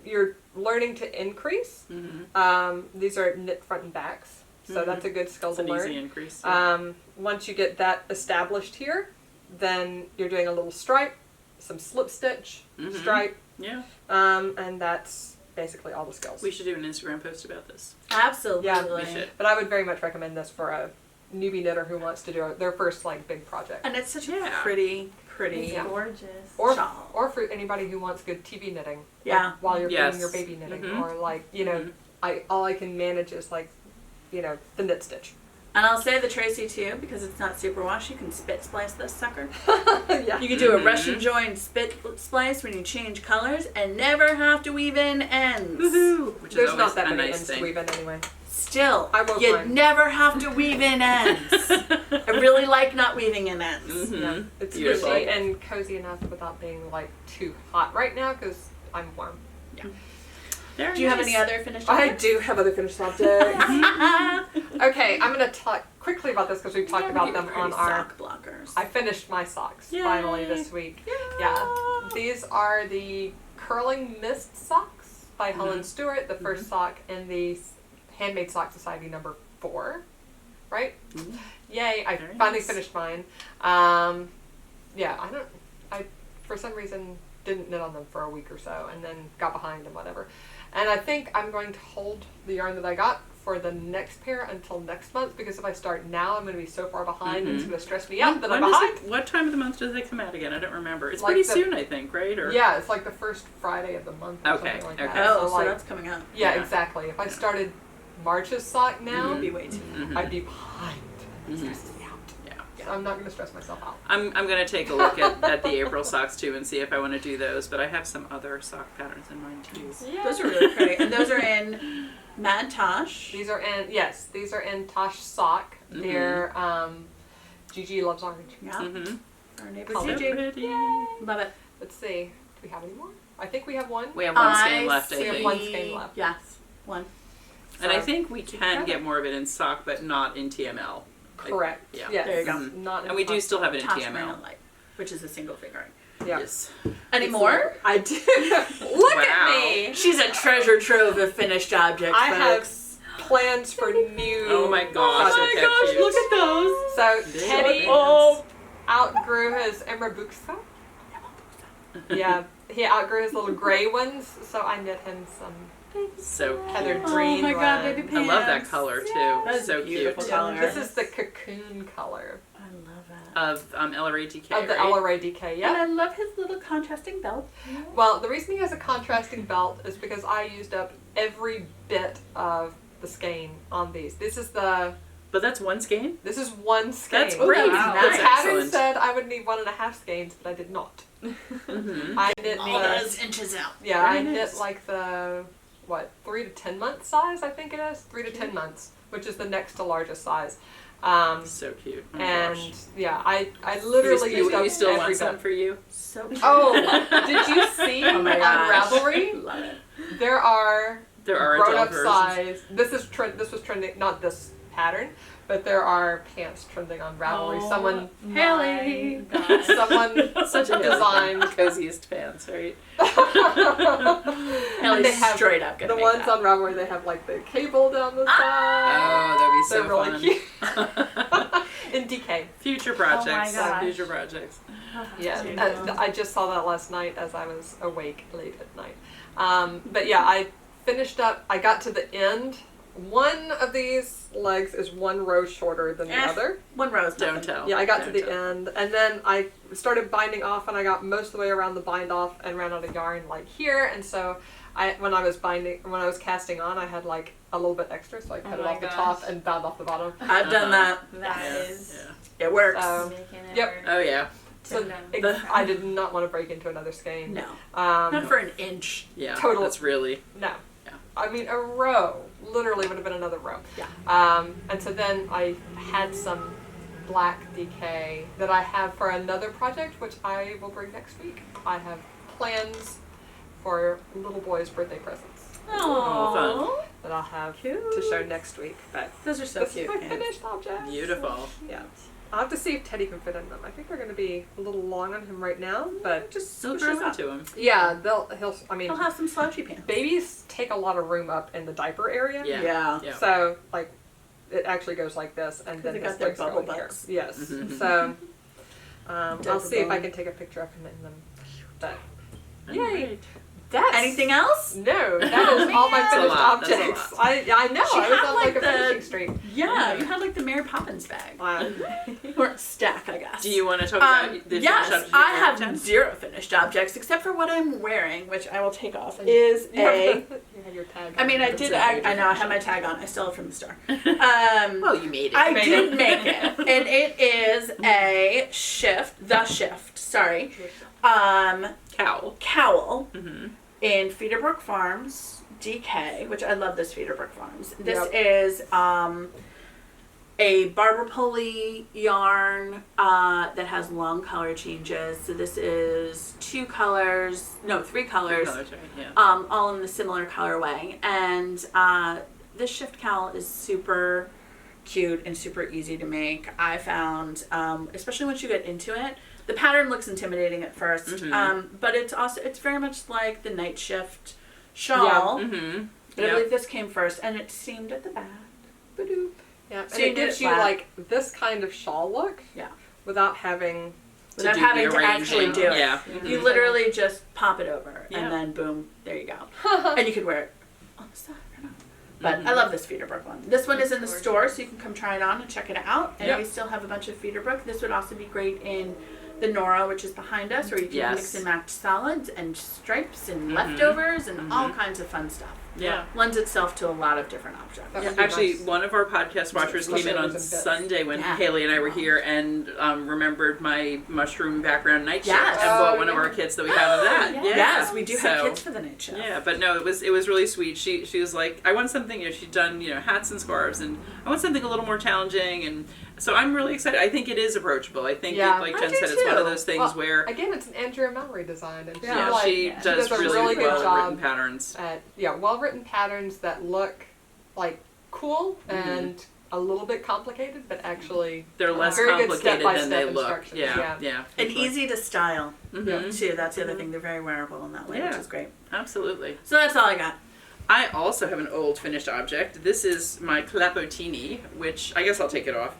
You're learning to increase. Mhm. These are knit front and backs, so Mhm. that's a good skill It's to an learn. easy increase. Once you get that established here, then you're doing a little stripe, some slip stitch, Mhm. stripe, Yeah. and that's basically all the skills. We should do an Instagram post about this. Absolutely. Yeah, we should. But I would very much recommend this for a newbie knitter who wants to do their first like big project. And it's such a Yeah. pretty It's Yeah. gorgeous. shawl. Or for anybody who wants good TV knitting. Yeah. Like, while you're Yes. doing your baby knitting. Mhm. Or like, you know, Mhm. all I can manage is like, you know, the knit stitch. And I'll say the Tracy too, because it's not super wash. You can spit splice this sucker. Yeah. You can do a Mhm. Russian join spit splice when you change colors and never have to weave in ends. Woohoo! Which There's is not always that a many nice ends to thing. weave in anyway. Still, I won't you'd mind. never have to weave in ends. I really like not weaving in ends. Mhm. Yeah. It's Beautiful. squishy and cozy enough without being like too hot right now because I'm warm. Very Do you have nice. any other finished I objects? do have other finished objects. Okay, I'm going to talk quickly about this because we've talked about them on our... sock blockers. I finished my socks Yay. finally this week. Yeah. These are the Curling Mist socks by Helen Stewart, the first sock in the Handmade Sock Society number 4. Right? Mhm. Yay, I Very finally nice. finished mine. Yeah, I for some reason didn't knit on them for a week or so and then got behind and whatever. And I think I'm going to hold the yarn that I got for the next pair until next month because if I start now, I'm going to be so far behind and it's Mhm. going to stress me out that I'm When does behind. it, what time of the month does they come out again? I don't remember. It's Like pretty the- soon, I think, right? Or Yeah, it's like the first Friday of the month or Okay, something like okay. that. Oh, so like, that's coming up. yeah, Yeah. exactly. If I started March's sock now, It'll be way too. Mhm. I'd be behind. It Mhm. stresses me out. Yeah. So I'm not going to stress myself out. I'm gonna take a look at the April socks too and see if I want to do those. But I have some other sock patterns in mind too. Those are really pretty. And those are in Mad Tosh. These are in Tosh sock. Mhm. They're Gigi loves orange. Yeah. Mm-hmm. Our neighbor So Gigi. pretty. Love it. Let's see. Do we have any more? I think we have one. We have one skein left, I see think. one skein left. Yes. One. And I So- think we can get more of it in sock, but not in TML. Correct. Yeah. Yes. There you go. Not in And we do Tosh. still have it in Tosh TML. Marino Light, which is a single fingering. Yeah. Yes. Any It's more? I do. Look Wow. at me. She's a treasure trove of finished objects, I have folks. plans for new. Oh my gosh, projects. look how cute. look at those. So Big Teddy ones. outgrew his Imrebukse. Yeah, he outgrew his little gray ones, so I knit him some So heather Oh green my God, ones. baby I love that pants. color too. That is So beautiful cute. color. This is the cocoon color I love it. Of LRATK, of the right? LRADK. And Yeah. I love his little contrasting belt. Well, the reason he has a contrasting belt is because I used up every bit of the skein on these. This is But that's one skein? one skein. That's great. Wow. The That's pattern excellent. said I would need 1.5 skeins, but I did not. Mm-hmm. I knit All the, those inches out. yeah, I Very knit nice. like the 3 to 10 month size, I think it is. 3 to 10 months, which is the next to largest size. So cute. Oh my And gosh. yeah, I literally used up you still every want some bit. for you? So cute. Oh, did you see Oh my on gosh. Ravelry? Love it. There are There are grown adult up versions. size. This was trending, not this pattern, but there are pants trending on Ravelry. Oh Someone my God. Such a design. Coziest pants, right? And they have straight up gonna the make ones that. on Ravelry. They have like the cable down the Oh, side. that'd be so They're really fun. cute. In DK. Future projects. gosh. Future projects. Yeah, Dino. I just saw that last night as I was awake late at night. But yeah, I finished up. I got to the end. One of these legs is one row shorter than the other. One rose. Don't tell. Yeah, I got to Don't the tell. end, and then I started binding off, and I got most of the way around the bind off and ran out of yarn like here. And so, when I was casting on, I had like a little bit extra, so I cut it my off the gosh. top and bound off the bottom. I've done that. That Yeah, is yeah. It works. So, making it Yep. work. Oh yeah. So The- I did not want to break into another skein. No. Um, Not for an inch. Yeah. Total- That's really. No. Yeah. I mean, a row literally would have been another row. Yeah. And so then I had some black DK that I have for another project, which I will bring next week. I have plans for little boys' birthday presents Oh, that I'll have Cute. to show next week. But those are so this cute. is my man. finished object. Beautiful. Yeah. I'll have to see if Teddy can fit in them. I think they're going to be a little long on him right now, but Just Still squish grow us up. into him. yeah, I mean, He'll have some slouchy pants. babies take a lot of room up in the diaper area. Yeah. Yeah. Yeah. So, like, it actually goes like this, and then they his got their legs go bubble in here. butts. Yes. Mhm. So, I'll Diaper see if I bone. can take a picture of him in them. But All Yay. right. That's Anything else? No, that is all my That's a finished lot. That's a objects. lot. I know. She I was had, on like, a the- finishing streak. Yeah, you had like the Mary Poppins bag. Wow. Or stack, I guess. Do you want to talk about the yes, finished objects I you have worked on? 0 finished objects except for what I'm wearing, which I will take off. Is a. You had your tag. I mean, I That's did. a very I know I different have my tag on. I stole it from the store. Well, you made it. I made did it. make it, and it is a shift. Sorry, cowl Mm-hmm. in Federbrook Farms DK, which I love. This Federbrook Farms. This Yep. is a barber pulley yarn that has long color changes. So this is 3 colors, Right, yeah. all in the similar colorway. And this shift cowl is super cute and super easy to make. I found, especially once you get into it, the pattern looks intimidating at first, but it's very much like the night shift shawl. Mm-hmm. But I believe this came first, and it seamed at the back. Ba-doop. Yeah, So and you it did gives it you flat. like this kind of shawl look. Yeah. Without having. Without do having the to actually arranging. do it. Yeah. You literally just pop it over, Yeah. and then boom, there you go. And you could wear it on the side or not. But I love this Federbrook one. This one is in the store, so you can come try it on and check it out. And Yep. we still have a bunch of Federbrook. This would also be great in the Nora, which is behind us, where you can Yes. mix and match salads and stripes and leftovers and all kinds of fun stuff. Yeah. Lends itself to a lot of different objects. That Yeah, would be actually, nice. one of our podcast watchers came in on Leftovers and bits. Sunday when Yeah. Haley and I were here and remembered my mushroom background night shift Yes. and bought Oh, one of yeah. our kits that we have of that. Yeah. Yeah. Yes, we do have So- kits for the night shift. Yeah, but no, it was really sweet. She was like, I want something. She'd done hats and scarves, and I want something a little more challenging. And so I'm really excited. I think it is approachable. I think, Yeah. like I Jen do said, it's one of too. those things Well, where Again, it's an Andrea Mowry design, and Yeah. yeah, like, she yeah. does she does a really, really good well job written patterns. at well-written patterns that look like cool and a little bit complicated, but actually They're less very good complicated than they step-by-step look. instructions. Yeah. And easy to style, Mm-hmm. too. That's the other thing. They're very wearable in that way, which Yeah. is great. Absolutely. So that's all I got. I also have an old finished object. This is my Clapotini, which I guess I'll take it off.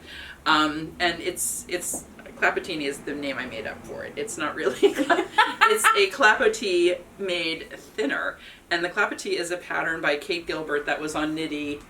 And it's Clapotini is the name I made up for it. It's not really. It's a Clapoti made thinner. And the Clapoti is a pattern by Kate Gilbert that was on Knitty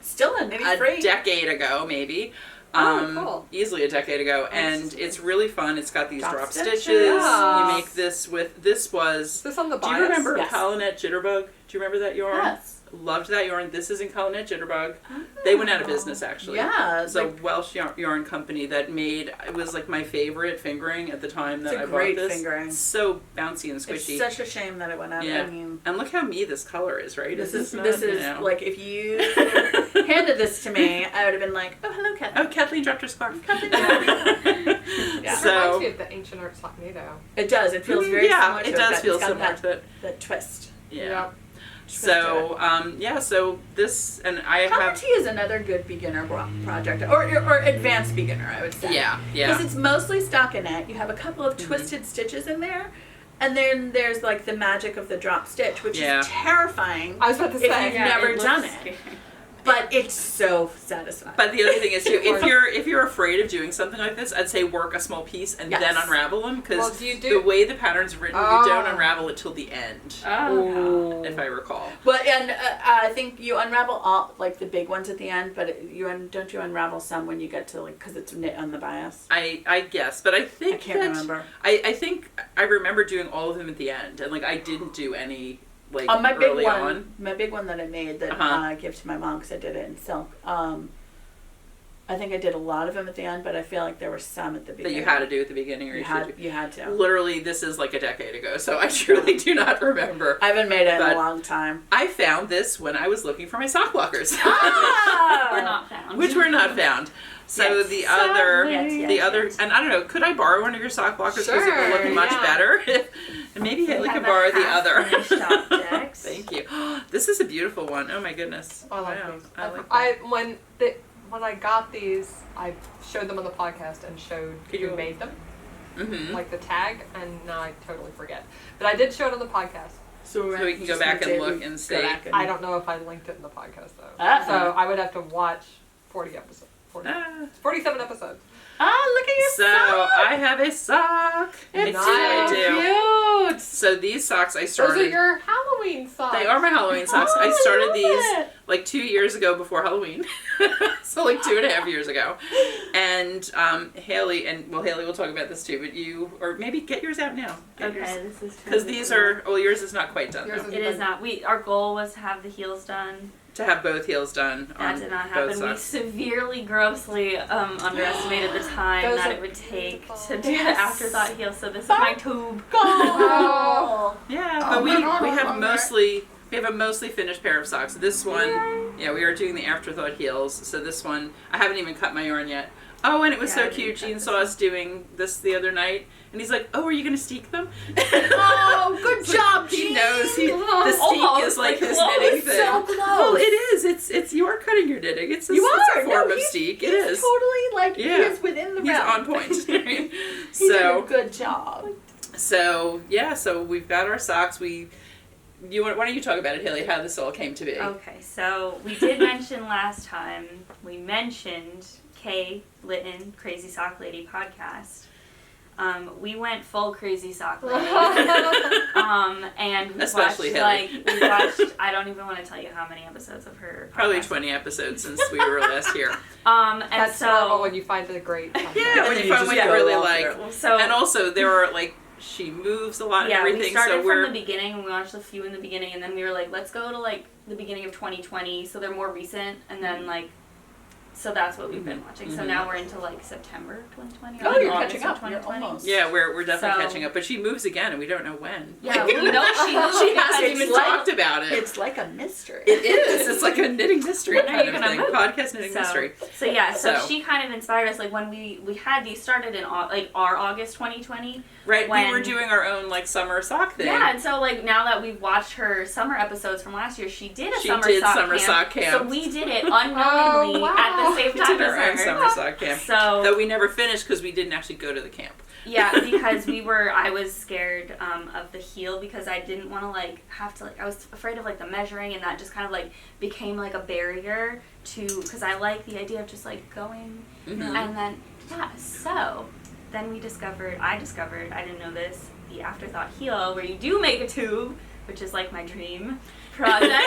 Still a knitting free. a decade ago, maybe. Oh, cool. Easily a decade ago. And it's really fun. It's got these drop stitches. Yes. You make this with, this was, Is this on the do you bias? remember Yes. Collinette Jitterbug? Do you remember that yarn? Yes. Loved that yarn. This is in Collinette Jitterbug. They went out of business, actually. Yeah. It's a Welsh yarn company that made, it was like my favorite fingering at the time that It's a I great bought this. fingering. It's so bouncy and It's squishy. such a shame that it went out. Yeah. I mean, And look how me this color is, right? this is not, like if you handed this to me, I would have been like, oh, hello, Kathleen. Oh, Kathleen dropped her scarf. Yeah. It So- reminds me of the Ancient Arts Locknado. It does. It feels very yeah, similar to it does It's feel got similar to it. that twist. Yeah. Yep. So, so this, and I have, Clapoti is another good beginner project, or advanced beginner, I would say. yeah. Because it's mostly stockinette. You have a couple of twisted stitches in there, and then there's like the magic of the drop stitch, which Yeah. is terrifying I was about to if say. you've never it done looks it. But it's so satisfying. But the other thing is too, if you're afraid of doing something like this, I'd say work a small piece and Yes. then unravel them because Well, do you the do- way the pattern's written, you don't unravel it till the end, Ooh. if I recall. But and I think you unravel all like the big ones at the end, but don't you unravel some when you get to like because it's knit on the bias? I guess, but I think I can't that- remember. I think I remember doing all of them at the end, and like I didn't do any like My big early one, on. my big one that I made that I gave to my mom because I did it in silk. I think I did a lot of them at the end, but I feel like there were some at the That beginning. you had to do at the beginning, or You you had should do. you had to. Literally, this is like a decade ago, so I truly do not remember. I haven't made it in But- a long time. I found this when I was looking for my sock blockers. We're not found. Which were not found. So Yes. the other, Yes, the yes, other, yes. and I don't know, could I borrow one of your sock blockers because it Sure, would look much yeah. better? And maybe Haley could borrow the other. Thank you. This is a beautiful one. Oh my goodness. I like Wow. these. I like that. When I got these, I showed them on the podcast and showed Could who you- made them, Mm-hmm. like the tag, and now I totally forget. But I did show it on the podcast. So we can go back and look and see. I don't know if I linked it in the podcast though. Uh-oh. So I would have to watch 40 episodes. 47 episodes. Ah, look at your So sock. I have a sock. It's I do. So these socks I Those started. are your Halloween socks. They are my Halloween socks. Oh, I I started love these it. like 2 years ago before Halloween. So like 2.5 years ago. And Haley, Haley will talk about this too, but you, or maybe get yours out now. Okay, this is Because these are, well, yours is not quite done Yours though. is- It is not. Our goal was to have the heels done. To have both heels done That on did not both happen. We socks. severely, grossly underestimated the time Those that are it would take beautiful. to do Yes. the afterthought heel. So this is my tube. Go! Yeah, Oh but we my God, I have love mostly we have a mostly finished pair of socks. This one, yeah, we are doing the afterthought heels. So this one, I haven't even cut my yarn yet. Oh, and it was Yeah, so I didn't cute. cut Gene this saw us doing this the other night, and he's like, "Oh, are you gonna steek them?" Oh, good job, He Gene. knows the steek Almost, is like this close, knitting thing. so close. Well, it is. It's you are cutting your knitting. It's a, You it's are. a form No, of he's- steek. He's It is. totally like Yeah. he is within the He's realm. on point. Right? He did a So good job. so we've got our socks. Why don't you talk about it, Haley? How this all came to be? Okay, so we did mention last time, we mentioned Kay Litton, Crazy Sock Lady podcast. We went full Crazy Sock Lady. And we Especially watched, Haley. we watched, I don't even want to tell you how many episodes of her podcast. Probably 20 episodes since we were last here. And That's so, normal when you find a great. Yeah, when then you find just one you go really all like. through. so And also, there are like, she moves a lot and yeah, everything, we started so we're. from the beginning, and we watched a few in the beginning, and then we were like, let's go to like the beginning of 2020, so they're more recent, and then like, so that's what we've been watching. So Mhm. now we're into like September 2020. Oh, or you're August catching of up. You're 2020. almost. Yeah, we're definitely So- catching up. But she moves again, and we don't know when. Yeah, we know she knows. She because hasn't it's even like- talked about it. It's like a mystery. It is. It's like a knitting mystery When are kind you of gonna thing. move? Podcast knitting mystery. So yeah, so So- she kind of inspired us. Like when we had these started in like our August 2020. Right, we when- were doing our own like summer sock thing. Yeah, and so like now that we've watched her summer episodes from last year, she did a She summer did sock summer camp. sock camp. So we did it unknowingly Oh, wow. at the same We time did our own as her. summer sock camp. So That we never finished because we didn't actually go to the camp. yeah, because I was scared of the heel because I didn't want to like have to like I was afraid of like the measuring, and that just kind of like became like a barrier to because I like the idea of just like going Mhm. and then yeah. So then I discovered I didn't know this, the afterthought heel where you do make a tube, which is like my dream project.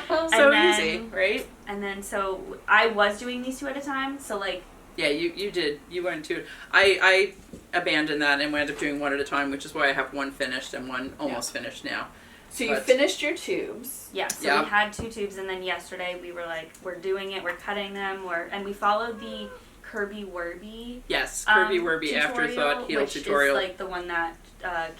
So And then- easy, right? And then so I was doing these two at a time. So like Yeah, you did. You went to. I abandoned that and wound up doing one at a time, which is why I have one finished and one almost finished now. So you But- finished your tubes. yeah, so Yeah. we had 2 tubes, and then yesterday we were like, we're doing it, we're cutting them, and we followed the Kirby Werby Yes, Kirby Werby tutorial, afterthought heel which tutorial. is like the one that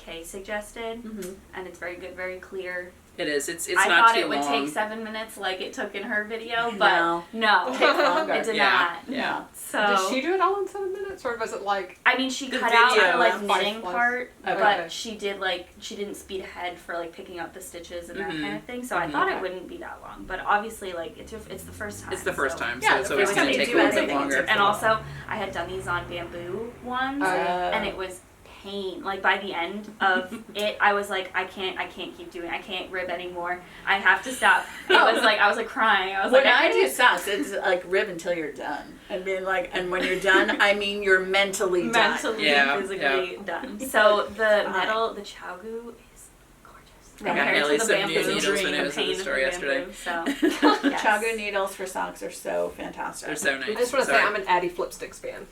Kay suggested, Mm-hmm. and it's very good, very clear. It is. It's I not thought too it would long. take 7 minutes like it took in her video, but No. no, Takes longer. it did Yeah. not. Yeah. So Did she do it all in 7 minutes, or was it like? I mean, she The cut out video the like of knitting five part, Okay. but she didn't speed ahead for like picking up the stitches and that Mhm. kind of thing. So I Mhm. thought it wouldn't be that long, but obviously like it's the first time. It's the first so time, Yeah, so it's the always first going time to you take do a little bit anything, longer. it's And also, I had done these on bamboo ones, Oh, yeah. and it was pain. Like by the end of it, I was like, I can't keep doing. I can't rib anymore. I have to stop. It was like I was like crying. I was When like, I do can't- socks, it's like rib until you're done. And being like, and when you're done, I mean you're mentally done. mentally, Yeah, physically done. So the Fine. metal, the Chowgu is gorgeous. I got Compared Haley to some the new bamboo. needles when I the was at the pain of store the yesterday. bamboo, So yes. Chowgu needles for socks are so fantastic. They're so nice. I just want to say Sorry. I'm an Addie Flipsticks fan.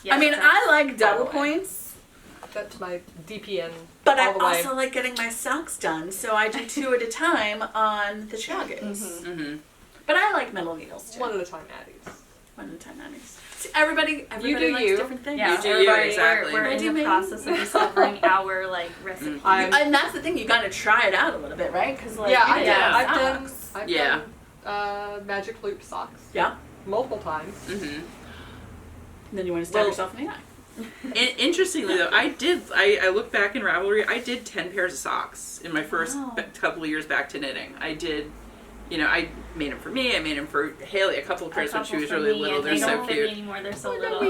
Yes, I mean, that's- I like double All the way. points, That's my DPN. but I all the way. also like getting my socks done, so I do 2 at a time on the Chowgus. Mm-hmm. But I like metal needles too. One at a time, Addie's. One at a time, Addie's. See, everybody You do likes you. different things. Yeah, You do you, everybody, exactly. We're I in do the me. process of discovering our like recipe. And that's the thing, you gotta try it out a little bit, right? Because like, Yeah, you I did did. I've done. socks. I've Yeah. done magic loop socks Yeah. multiple times. Mm-hmm. And then you want to stab Well- yourself in the eye. Interestingly though, I look back in Ravelry, I did 10 pairs of socks in my first Wow. couple of years back to knitting. I did you know, I made them for me. I made them for Haley a couple of pairs when she was really little. They're they so don't fit cute. me anymore. They're so little.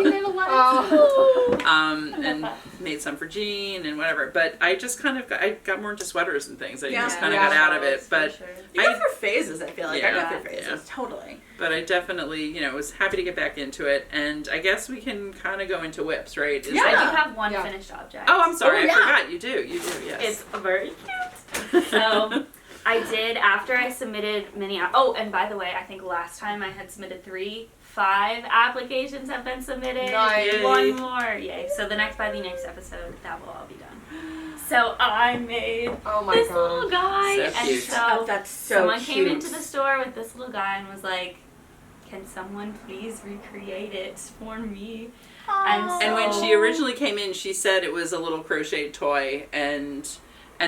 And made some for Jean and whatever. But I just kind of got more into sweaters and things. I just kind of got out of it. But You go through phases, I feel like. I Yeah. go through phases, totally. But I definitely, you know, was happy to get back into it. And I guess we can kind of go into whips, right? Is Yeah. I that- do have one Yeah. finished object. Oh, I'm sorry. Oh, yeah. I forgot. You do, yes. It's very cute. So I did after I submitted many. And by the way, I think last time I had submitted 3. 5 applications have been submitted. Nice. One more, yay! So by the next episode, that will all be done. So I made this little guy, So and cute. so That's so someone cute. came into the store with this little guy and was like, "Can someone please recreate it for me?" And when So- she originally came in, she said it was a little crocheted toy, and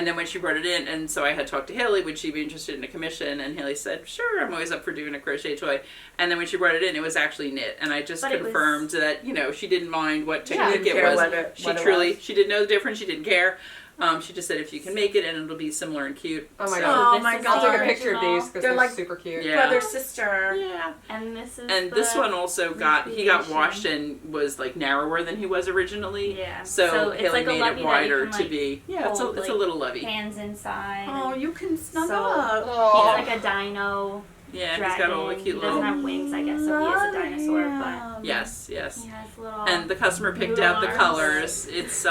then when she brought it in, and so I had talked to Haley, would she be interested in a commission? And Haley said, sure, I'm always up for doing a crochet toy. And then when she brought it in, it was actually knit, and I just But it confirmed that, you know, she didn't mind what Yeah, technique didn't it care was. what it She didn't know the difference. She didn't care. She just said if you can make it, and it'll be similar and cute. Oh my So- god. Oh my This is I'll god. take a picture of these because They're they're like- super cute. Yeah. Brother, sister. Yeah. And this is And this one also he got washed and was like narrower than he was originally. Yeah. So it's Haley like a made lovey it that wider you can, to like, be, it's a hold, little lovey. hands inside. Oh, you can snuggle So- up. Oh. He's like a dino Yeah, dragon. he's got all the cute He doesn't little, have wings, I guess, so he is a dinosaur, but yes. he has little. And the customer picked Noodle out the arms. colors. It's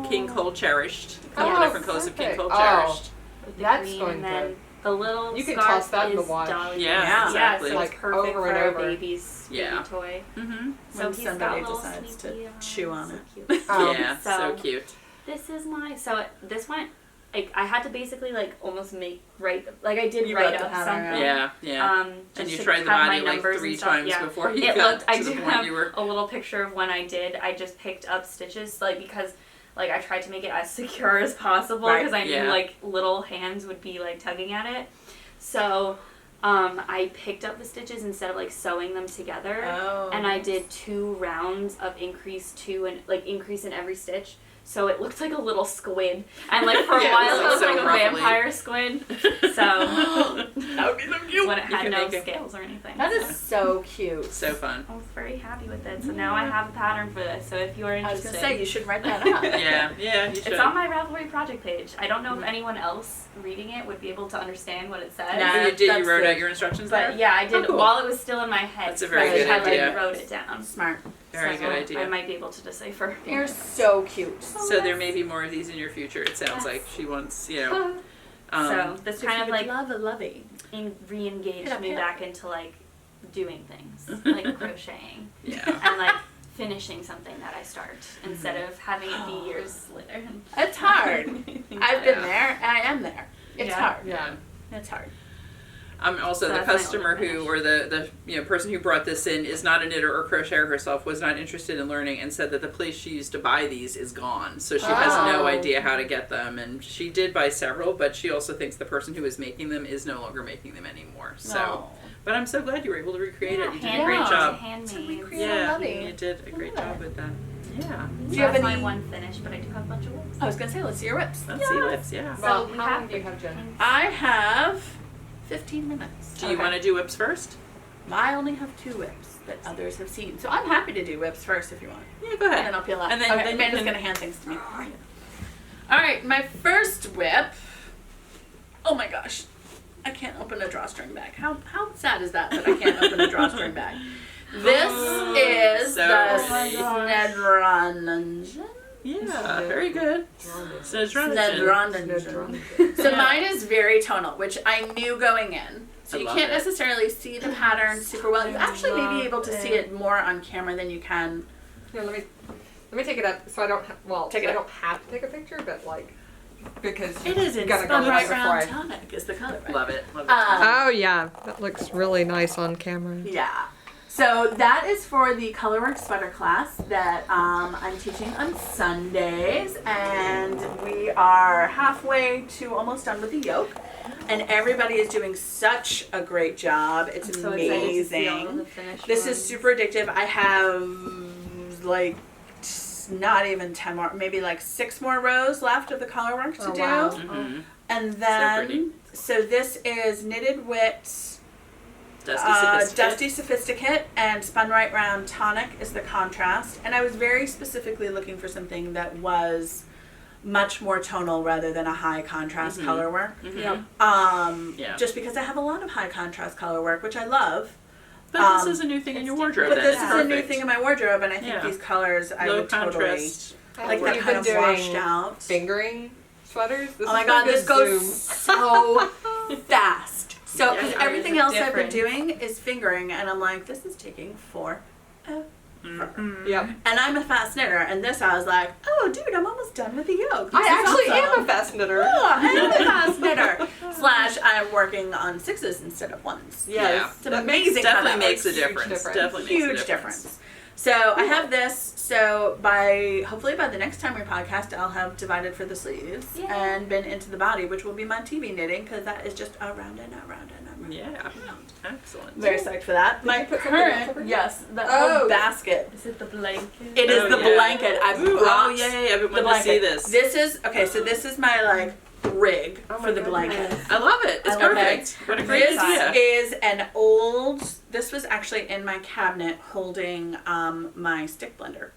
King Cole Cherished. A couple Oh, different colors of King perfect. Cole Oh. Cherished. with the That's green, going and then good. the little You can scarf toss that in the is wash. Dolly. Yeah, exactly. So it's Like, perfect over for and our over. baby's Yeah. baby toy. Mm-hmm. So When he's somebody got little decides to sneaky chew on arms. it. So cute. Oh. Yeah, so So- cute. This is this went, like, I had to basically, like, almost write I did You write wrote the up pattern, something. Yeah, yeah. Just And you to tried the have body my like numbers 3 and stuff. times Yeah. before you It got looked, I to the do point have you were. a little picture of when I did. I just picked up stitches, like, because, like, I tried to make it as secure as possible Right, because I knew, yeah. like, little hands would be, like, tugging at it. So, I picked up the stitches instead of, like, sewing them together. Oh. And I did 2 rounds of increase in every stitch. So it looked like a little squid. And like for a Yeah, it while was, it was like, like so a ruffly. vampire squid. So That would be so cute. when it You had can no make it. scales or anything. That is so cute. So fun. I was very happy with it. So now I have a pattern for this. So if you are I was interested, gonna say, you should write that up. Yeah, you should. it's on my Ravelry project page. I don't know if anyone else reading it would be able to understand what it says. No. So you did, That's you wrote good. out your instructions there? But yeah, I did Oh, cool. while it was still in my head. That's a very I good had, idea. Like, wrote it down. Smart. Very So good I idea. might be able to decipher. You're so cute. So there may be more of these in your future. It sounds Yes. like she wants, you know. So this So kind if of you like would love a lovey. re-engaged Hit up, me hit. back into like doing things, like crocheting Yeah. and like finishing something that I start instead of having it be years later. It's hard. I've been there. I am there. It's Yeah. hard. Yeah. It's hard. Also, So the that's my customer only who, finish. or the person who brought this in is not a knitter or crocheter herself, was not interested in learning, and said that the place she used to buy these is gone. So she has no Oh. idea how to get them, and she did buy several, but she also thinks the person who is making them is no longer making them anymore. So, No. but I'm so glad you were able to recreate it. You did a handmade, great job. Handmade. recreate Yeah, lovey. you did a great job with that. Yeah. Do you have That's my any- one finish, but I do have a bunch of whips. I was gonna say, let's see your whips. Let's see whips, yeah. So Well, we how have long do you have, Jen? I have 15 minutes. Do you want to do whips first? I only have 2 whips that others have seen, so I'm happy to do whips first if you want. Yeah, go And ahead. then I'll peel out. And then- okay, then you Amanda's can- gonna hand things to me. All right, my first whip. Oh my gosh, I can't open a drawstring bag. How sad is that I can't open a drawstring bag? This is So the pretty. Snedronningen. Yeah, very good. Snedronningen. So mine is very tonal, which I knew going in. So I you love can't it. necessarily see the pattern super well. You actually may be love able to see it. it more on camera than you can. Here, let me take it up so I don't Take it I up. don't have to take a picture, but like because It is in gotta go Spun right Right before Round I- Tonic is the color, right? Love it. Love it. Oh yeah, that looks really nice on camera. Yeah. So that is for the Colorwork sweater class that I'm teaching on Sundays, and we are halfway to almost done with the yoke, and everybody is doing such a great job. It's I'm so excited to see all of amazing. the finished This ones. is super addictive. I have like not even 10 more, maybe like 6 more rows left of the colorwork to Oh, do, wow. Mhm. and So then pretty. So this is Knitted Wit, Dusty Sophisticate, and Spun Right Round Tonic is the contrast. And I was very specifically looking for something that was much more tonal rather than a high contrast color work. Just because I have a lot of high contrast color work, which I love. But this is a new thing in your wardrobe. But this is a new thing in my wardrobe, and I think these colors I Low would contrast. totally like that kind of washed out. Fingering sweaters. This Oh my god, this goes so fast. So because everything else I've been doing is fingering, and I'm like, this is taking forever. Yep. And I'm a fast knitter, and this I was like, oh dude, I'm almost done with the yoke. I actually am a fast knitter. Oh, I am a fast knitter. / I'm working on 6s instead of 1s. Yes. It's amazing how that makes a works. difference. Definitely Huge makes a difference. So I have this. So hopefully by the next time we podcast, I'll have divided for the sleeves and been into the body, which will be my TV knitting because that is just around and around and around. Yeah. Excellent. Very psyched for that. My current, the whole basket. Is it the blanket? It is the blanket. I've brought I've been the wanting to see blanket. this. This is so this is my rig for the blanket. I love it. It's perfect. What a great idea. This is an this was actually in my cabinet holding my stick blender.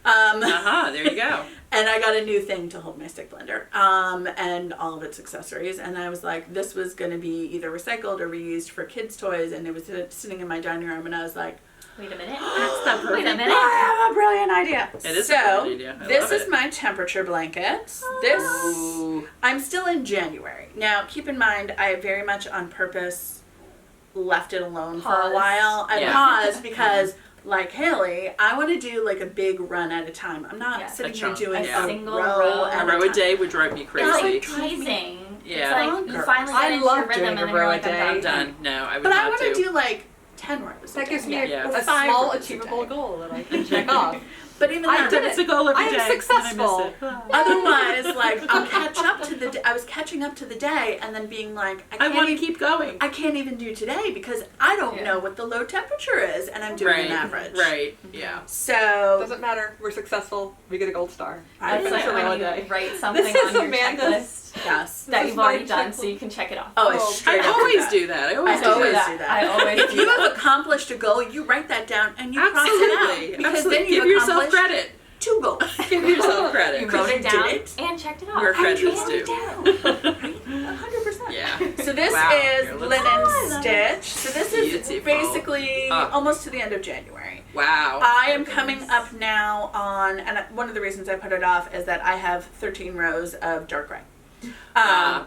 There you go. And I got a new thing to hold my stick blender and all of its accessories. And I was like, this was going to be either recycled or reused for kids' toys. And it was sitting in my dining room. And I was like, wait a minute. That's not perfect. Wait a minute. I have a brilliant idea. It is a brilliant idea. I this love is it. my temperature blanket. I'm still in January. Now, keep in mind, I very much on purpose left it alone for a while. I paused because, like Haley, I want to do like a big run at a time. I'm not sitting here doing a single row A row a day would drive me crazy. It's like teasing. Yeah. It's like you finally get into your rhythm and then you're like, I'm done. No, I would but not I want do. to do like 10 rows. That gives me a a 5 small rows achievable a day. goal that I can check off. But even I that, did It's a goal every I day. am successful. And I miss it. otherwise, like I'll catch up to the. I was catching up to the day and then being like, I want to keep going. I can't even do today because I don't know what the low temperature is, and I'm doing an average. Right. Yeah. So Doesn't matter. We're successful. We get a gold star. I It's finish like it when one you day. write something This is on your Amanda's- checklist Yes. that This you've is already my done checklist. so you can check it off. Oh, it's I straight up always that. do that. I I always do always that. do that. I always If do you that. have accomplished a goal, you write that down and you cross Absolutely. it out because Absolutely. then you Give yourself accomplished credit. 2 goals. Give yourself credit. You wrote it did down it. and checked it off. Where credit is Wrote it due. down. 100%. Yeah. So this Wow. is Here, linen stitch. So this is Beautiful. basically almost to the end of January. Wow. I am coming up now on, and one of the reasons I put it off is that I have 13 rows of dark gray.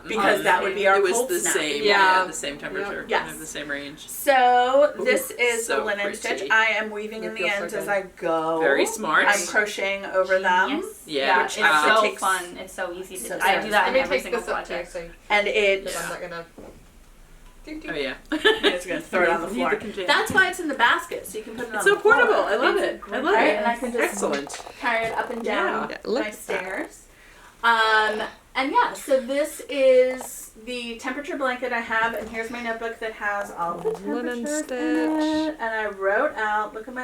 Because that would be our It was cold the snap. same. Yeah. The same temperature. Yes. Kind of the same range. So this is so the linen pretty. stitch. I am weaving in It the feels so ends as good. I go. Very smart. I'm crocheting over them. Genius. Yeah. It's it so takes- fun. It's so easy to So do. I do that Let in me every take single this up too, project. so And it. I'm not gonna. Oh yeah. I'm just gonna throw it on the Need floor. the container. That's why it's in the basket, so you can put it on It's so the floor. portable. I love it. I love Right? it. And I can just Excellent. carry it up and down Yeah. Look my at that. stairs. And yeah, so this is the temperature blanket I have, and here's my notebook that has all the Linen temperatures in stitch. it. And I wrote out. Look at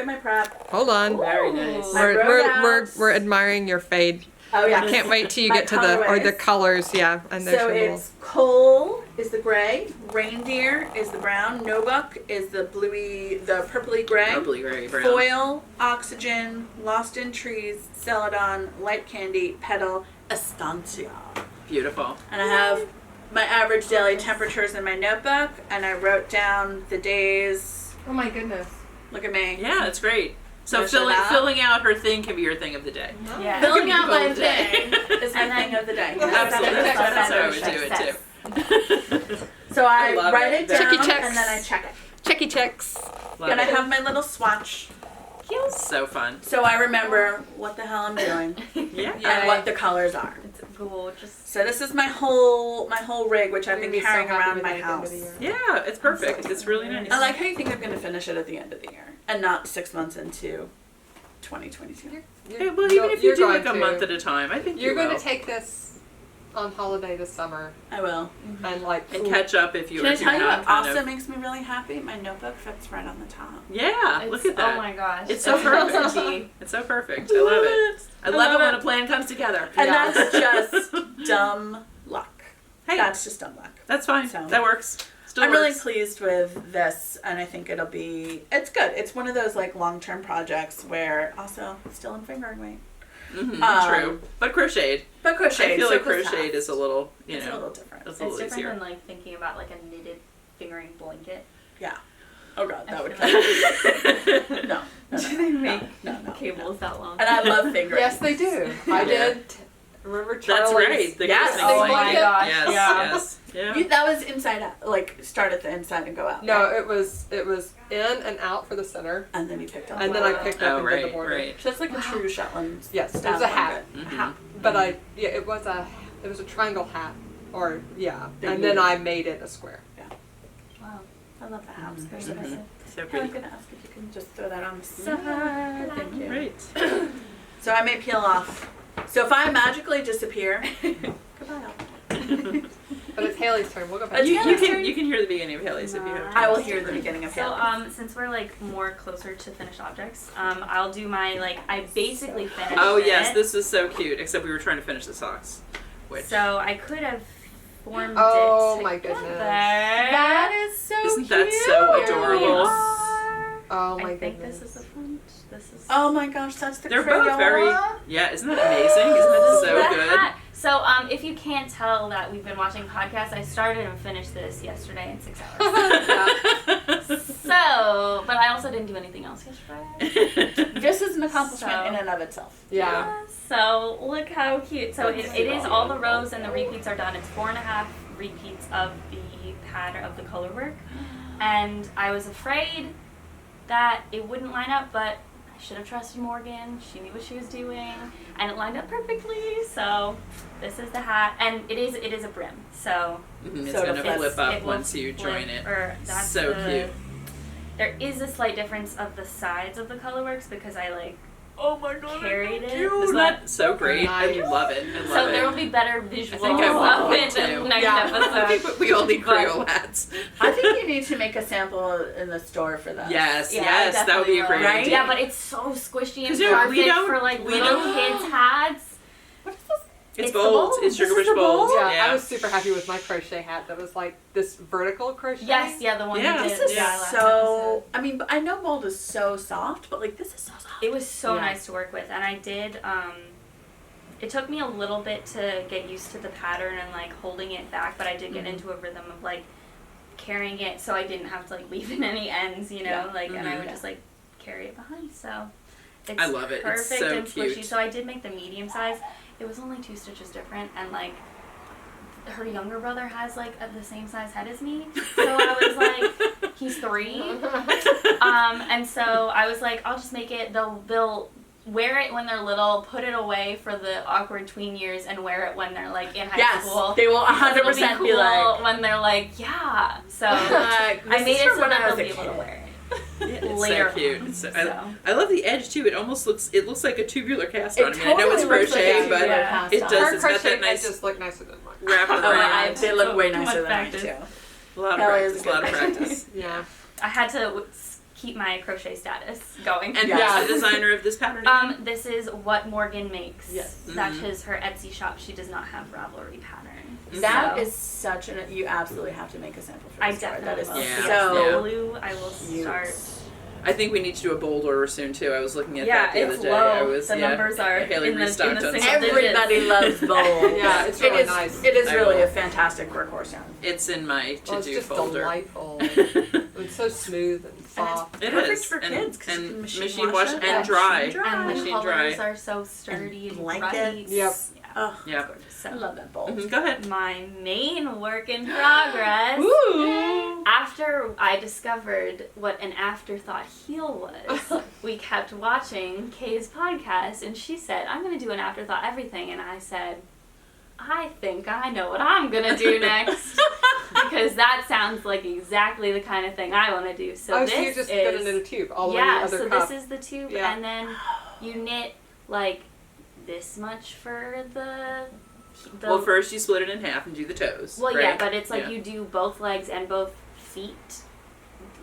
my prep. Hold on. Very nice. I wrote out- We're admiring your fade. Oh yeah. I can't wait till you My get to the colorways. colors. Yeah, and there's So your little. it's coal is the gray, reindeer is the brown, nobuck is the purpley gray, Probably very brown. foil, oxygen, lost in trees, celadon, light candy, petal, estancia. Beautiful. And I have my average daily temperatures in my notebook, and I wrote down the days. Oh my goodness. Look at me. Yeah, it's great. So Finish it out. filling out her thing can be your thing of the day. Yeah. Filling That out could be my goal day. thing is my And then- thing of the day. Absolutely. That's how I would Success. do it too. So I love write it. it down, Checky checks. and then I check it. Checky checks. Love And I it. have my little swatch, So fun. so I remember what the hell I'm doing Yeah. and what the colors are. It's cool. Just So this is my whole rig, which I've You're been gonna be so carrying happy around with my it at the end house. of the year. Yeah, it's perfect. It's really nice. I like how you think I'm going to finish it at the end of the year and not 6 months into 2022. Hey, well, even if you You're do going like a to. month at a time, I think You're you going will. to take this on holiday this summer I will. and like And catch up if you Can I if tell you're you not what kind also of. makes me really happy? My notebook fits right on the top. Yeah, look at that. Oh my gosh. It's so perfect. It's so perfect. I love it. I love it when a plan comes together. And Yeah. that's just dumb luck. Hey, that's just dumb luck. that's fine. So. That works. Still I'm works. really pleased with this, and I think it's good. It's one of those like long-term projects where also still in fingering weight. True, but crocheted. But crocheted. I feel so like close crocheted half. is a little, It's a little different. it's a It's little different easier. than like thinking about like a knitted fingering blanket. Yeah. Oh god, that I would feel kill me. No. Do they make No. cables that long? And I love fingering. Yes, they do. I did. Remember That's Charlie's? right. The Yes. christening Oh my blanket. gosh. Yes, Yeah. yes. Yeah. That was inside out, like start at the inside and go out. No, right? it was in and out for the center, And then you picked up. and then I picked up Oh, and did the right, border. right. So it's like a true Shetland. Yes, it style was a hat. blanket. Mhm. But it was a triangle hat, or yeah, They and then moved. I made it a square. Wow. I love the hats. They're so Mhm. pretty. So I was pretty. gonna ask if you can just throw that on the side. Thank you. Great. So I may peel off. So if I magically disappear, goodbye. But it's Haley's turn. We'll go back. You to can hear the beginning of Haley's if you have. I will hear the beginning of So Haley's. since we're like more closer to finished objects, I'll do my like I basically finished Oh yes, it. this is so cute. Except we were trying to finish the socks. Which So I could have formed Oh it my together. goodness. That is so isn't cute. that so Here we adorable? are. Oh my I think goodness. this is the front. This is. Oh my gosh, that's the They're crayon. both very. Yeah, isn't that amazing? Isn't that so the good? hat. So if you can't tell that we've been watching podcasts, I started and finished this yesterday in 6 hours. So, but I also didn't do anything else yesterday. This is an accomplishment So- in and of itself. Yeah. So look how cute. So it is all the rows and the repeats are done. It's 4.5 repeats of the pattern of the color work, and I was afraid that it wouldn't line up, but I should have trusted Morgan. She knew what she was doing, and it lined up perfectly. So this is the hat, and it is a brim. So Mhm, it's So gonna it's- flip up it will once you flip, join it. Or that's So the- cute. There is a slight difference of the sides of the colorworks because I like Oh my god, carried it. Isn't that so great? Nice. I love it. I love So it. there will be better visuals I think I want of one it too. next Yeah. I episode. think we all need But- Creole hats. I think you need to make a sample in the store for that. Yes, Yeah, yes, I that would be a definitely great will. Right? idea. Yeah, but it's so squishy and 'Cause, yeah, we perfect don't- for like we little don't- kids' hats. What is this? It's It's the bold. bold. It's This sugar is the bush bold. bold? Yeah, I was super happy with my crochet hat. That was like this vertical crochet. Yes, yeah, the one Yeah. you This did. is yeah, last so. episode. I mean, I know mold is so soft, but like this is so soft. It was so Yeah. nice to work with, and I did. It took me a little bit to get used to the pattern and like holding it back, but I did get into a rhythm of like carrying it, so I didn't have to like leave in any ends, you know, Yeah. like, and I Mhm. would just like carry it behind. So it's I love it. It's perfect so and squishy. cute. So I did make the medium size. It was only 2 stitches different, and like her younger brother has like the same size head as me, so I was like, he's 3. And so I was like, I'll just make it. They'll wear it when they're little, put it away for the awkward tween years, and wear it when they're like in high Yes, school. they will Because it'll 100% be be cool like. when they're like, yeah. So I I made it so that they'll be able to wear it It's later. so cute. on, It's so, so. I love the edge too. It almost looks like a tubular cast It on. I mean, I know it's totally looks like crochet, a but tubular Yeah. cast it on. does. Her It's got crochet that nice edges look nicer than mine. wrap Oh, around. they look way So much nicer than mine practice. too. A lot of Kelly practice. is A lot of good. practice. Yeah. I had to keep my crochet status going. And Yeah. who's the designer of this pattern? again? This is What Morgan Makes. Yes. That Mhm. is her Etsy shop. She does not have Ravelry pattern. That So is such an. You absolutely have to make a sample for I this store. That definitely is will. Yeah. so Yeah. Blue, I will cute. start. I think we need to do a bold order soon too. I was looking at Yeah, that the it's other day. low. I was The yeah. numbers are Haley in the restocked on single some. digits. Everybody loves bold. Yeah, it's It really is- nice. It is I really will. a fantastic workhorse yarn. It's in my Well, it's to-do just folder. delightful. It's so smooth and soft. It Perfect is. for and, kids, 'cause you and can machine machine wash wash it. and Yeah, dry. machine dry. And the Machine colors dry. are so sturdy and blankets. bright. Yep. Yeah. Oh, Yeah. So I love that bold. Mhm, go ahead. my main work in progress. Ooh. After I discovered what an afterthought heel was, we kept watching Kay's podcast, and she said, I'm going to do an afterthought everything. And I said, I think I know what I'm going to do next. Because that sounds like exactly the kind of thing I want to do. So Oh, this so you just is, got it in a tube all the way yeah, to the other so cup. this is the tube, Yeah. and then you knit like this much for the Well, first you split it in half and do the toes. well, right? yeah, but it's like Yeah. you do both legs and both feet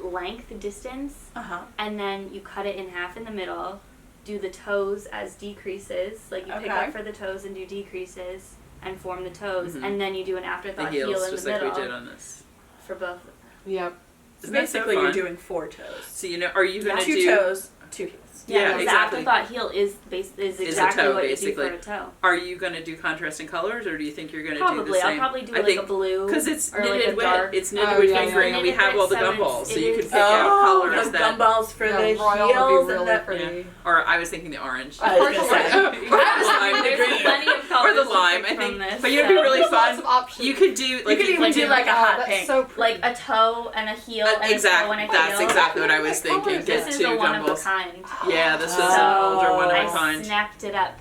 length distance, and then you cut it in half in the middle, do the toes as decreases, like you pick Okay. up for the toes and do decreases, and form the toes, and then you do an The afterthought heels, heel in just the like middle we did on this. for both. Yep. So Isn't that so basically, you're fun? doing 4 toes. So are you going to Two do? toes, 2 heels. Yeah, because exactly. the afterthought heel is exactly toe, what basically. you do for a toe. Are you going to do contrasting colors, or do you think you're going to do the Probably. same? I'll probably do I like think, a blue. because it's or knitted like a with dark. it's knitted Oh, with yeah, fingering, yeah. and we have all the Knitted gumballs, with so you can sevens. pick out colors the that. gumballs for the royal would heels be and really the. pretty. Or I was thinking the orange. I was gonna say. Or the lime. There's plenty of colors Or the to lime, pick I think. from this, But it'd be really There's lots fun. of options. You could do like You could even do like a hot that's pink. so pretty. like a toe and a heel and a toe exactly. and a That's heel. exactly what I was thinking. This Get This is two a one of a gumballs. kind. Yeah, this is So an older one of a I kind. snapped it up.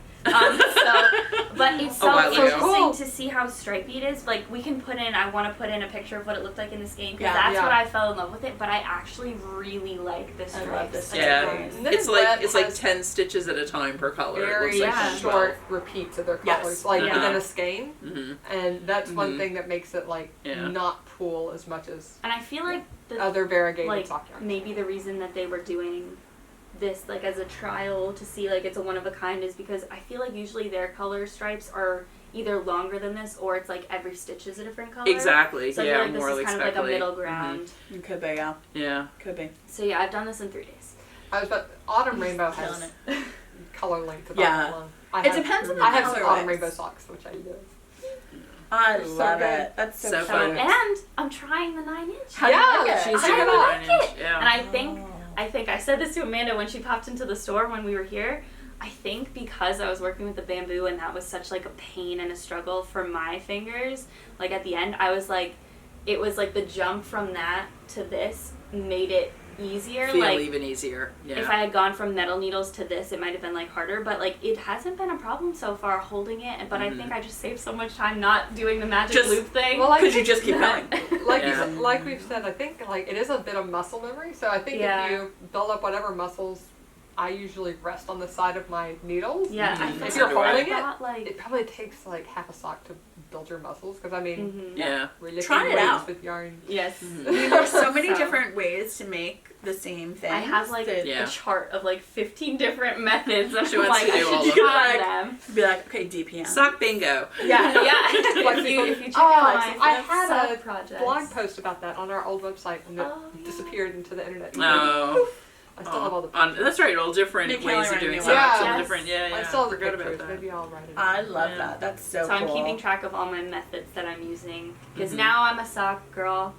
But it's A so while ago. interesting Cool. to see how stripey it is. Like we can put in, I want to put in a picture of what it looked like in this game because Yeah. that's Yeah. what I fell in love with it. But I actually really like the stripes. love the stripes. Yeah. Knitted It's like web it's like 10 stitches at a time per color. It very looks like Yeah. short repeats of their Yes. colors, like Yeah. within a skein, Mm-hmm. and that's one Mhm. thing that makes it like Yeah. not pool as much as And I feel like the other variegated like sock yarns. maybe the reason that they were doing this like as a trial to see like it's a one of a kind is because I feel like usually their color stripes are either longer than this or it's like every stitch is a different color. Exactly. So I yeah, feel like more this like is kind of like a speckly. middle ground. It could be, yeah. Yeah. Could be. So yeah, I've done this in 3 days. I was about Autumn Rainbow Killing has it. color length about Yeah. that long. I It have, depends on the I have color some Autumn lengths. Rainbow socks, which I do. I They're so love good. it. That's so, So cute. fun. And I'm trying the 9-inch. How do you Yeah, like it? She's I doing the like 9-inch. it. Yeah. And I think I said this to Amanda when she popped into the store when we were here. I think because I was working with the bamboo and that was such like a pain and a struggle for my fingers, like at the end I was like, it was like the jump from that to this made it easier. Feel like even easier. Yeah. if I had gone from metal needles to this, it might have been like harder, but like it hasn't been a problem so far holding it. But I think I just saved so much time not doing the magic Just- loop thing. Well, I Because you think just keep going. like Yeah. like we've said, I think like it is a bit of muscle memory. So I think Yeah. if you build up whatever muscles, I usually rest on the side of my needles. yeah, I Mhm. thought If you're So do I. holding it, thought, like it probably takes like half a sock to build your muscles. Because I mean, Yeah. we're lifting Try it weights out. with yarn. yes. There's so many So- different ways to make the same thing. I have like Yeah. a chart of like 15 different methods. And She I'm wants like, to do I all should of try them. them. Be like, okay, DPM. Sock bingo. Yeah. Yeah. if you check Oh, out my I had a projects. blog post about that on our old website, and it Oh, yeah. disappeared into the internet. Oh. I still have all the on, pictures. that's right, all different Make ways Kelly of write a doing new socks. one. All Yes. different, yeah. I still have the Forgot pictures. about that. Maybe I'll write it. I love Yeah. that. That's so So I'm cool. keeping track of all my methods that I'm using because Mhm. now I'm a sock girl.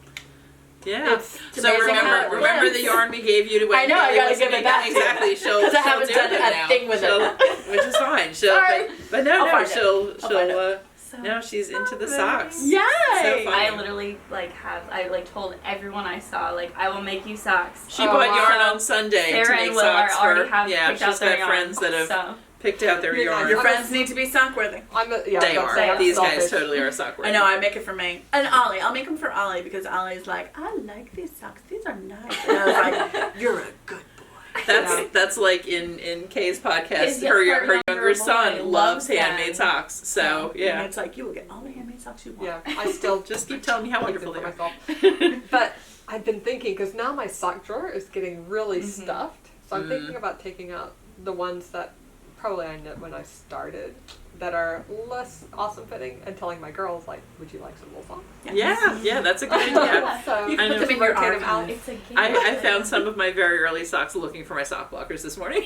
Yeah. It's So amazing how it remember works. the yarn we gave you to I know, I Wendy? gotta Wasn't give it back. Exactly. She'll Because I haven't do done it a now. thing with She'll- it. which is fine. She'll, Sorry. but no, I'll no, find it. she'll find it. So no, she's into the socks. Yay! So fun. I literally I told everyone I saw like I will make you socks. She Oh, bought wow. yarn on Sunday to Sarah make and Will socks already for. have Yeah, picked out she's their got yarn, friends that have so. picked out their You're yarn. Your friends need to be sock worthy. Yeah, They that's are. like, These selfish. guys totally are sock I know, I make it for me. And Ollie, I'll make them for Ollie because Ollie's like, I like these socks. These are nice. And I was like, you're a good boy. That's like in Kay's podcast. His Her younger younger son boy loves loves them. handmade socks. So And yeah, it's like, you will get all the handmade socks you want. Yeah, I still just keep telling me how keep wonderful them they for are. myself. But I've been thinking because now my sock drawer is getting really Mm-hmm. stuffed, so I'm thinking about taking out the ones that probably I knit when I started that are less awesome fitting and telling my girls like, would you like some wool socks? Yeah, that's a good idea. So You I can know. put them in your Rotate 'em out. archive. It's a game. I found some of my very early socks looking for my sock blockers this morning,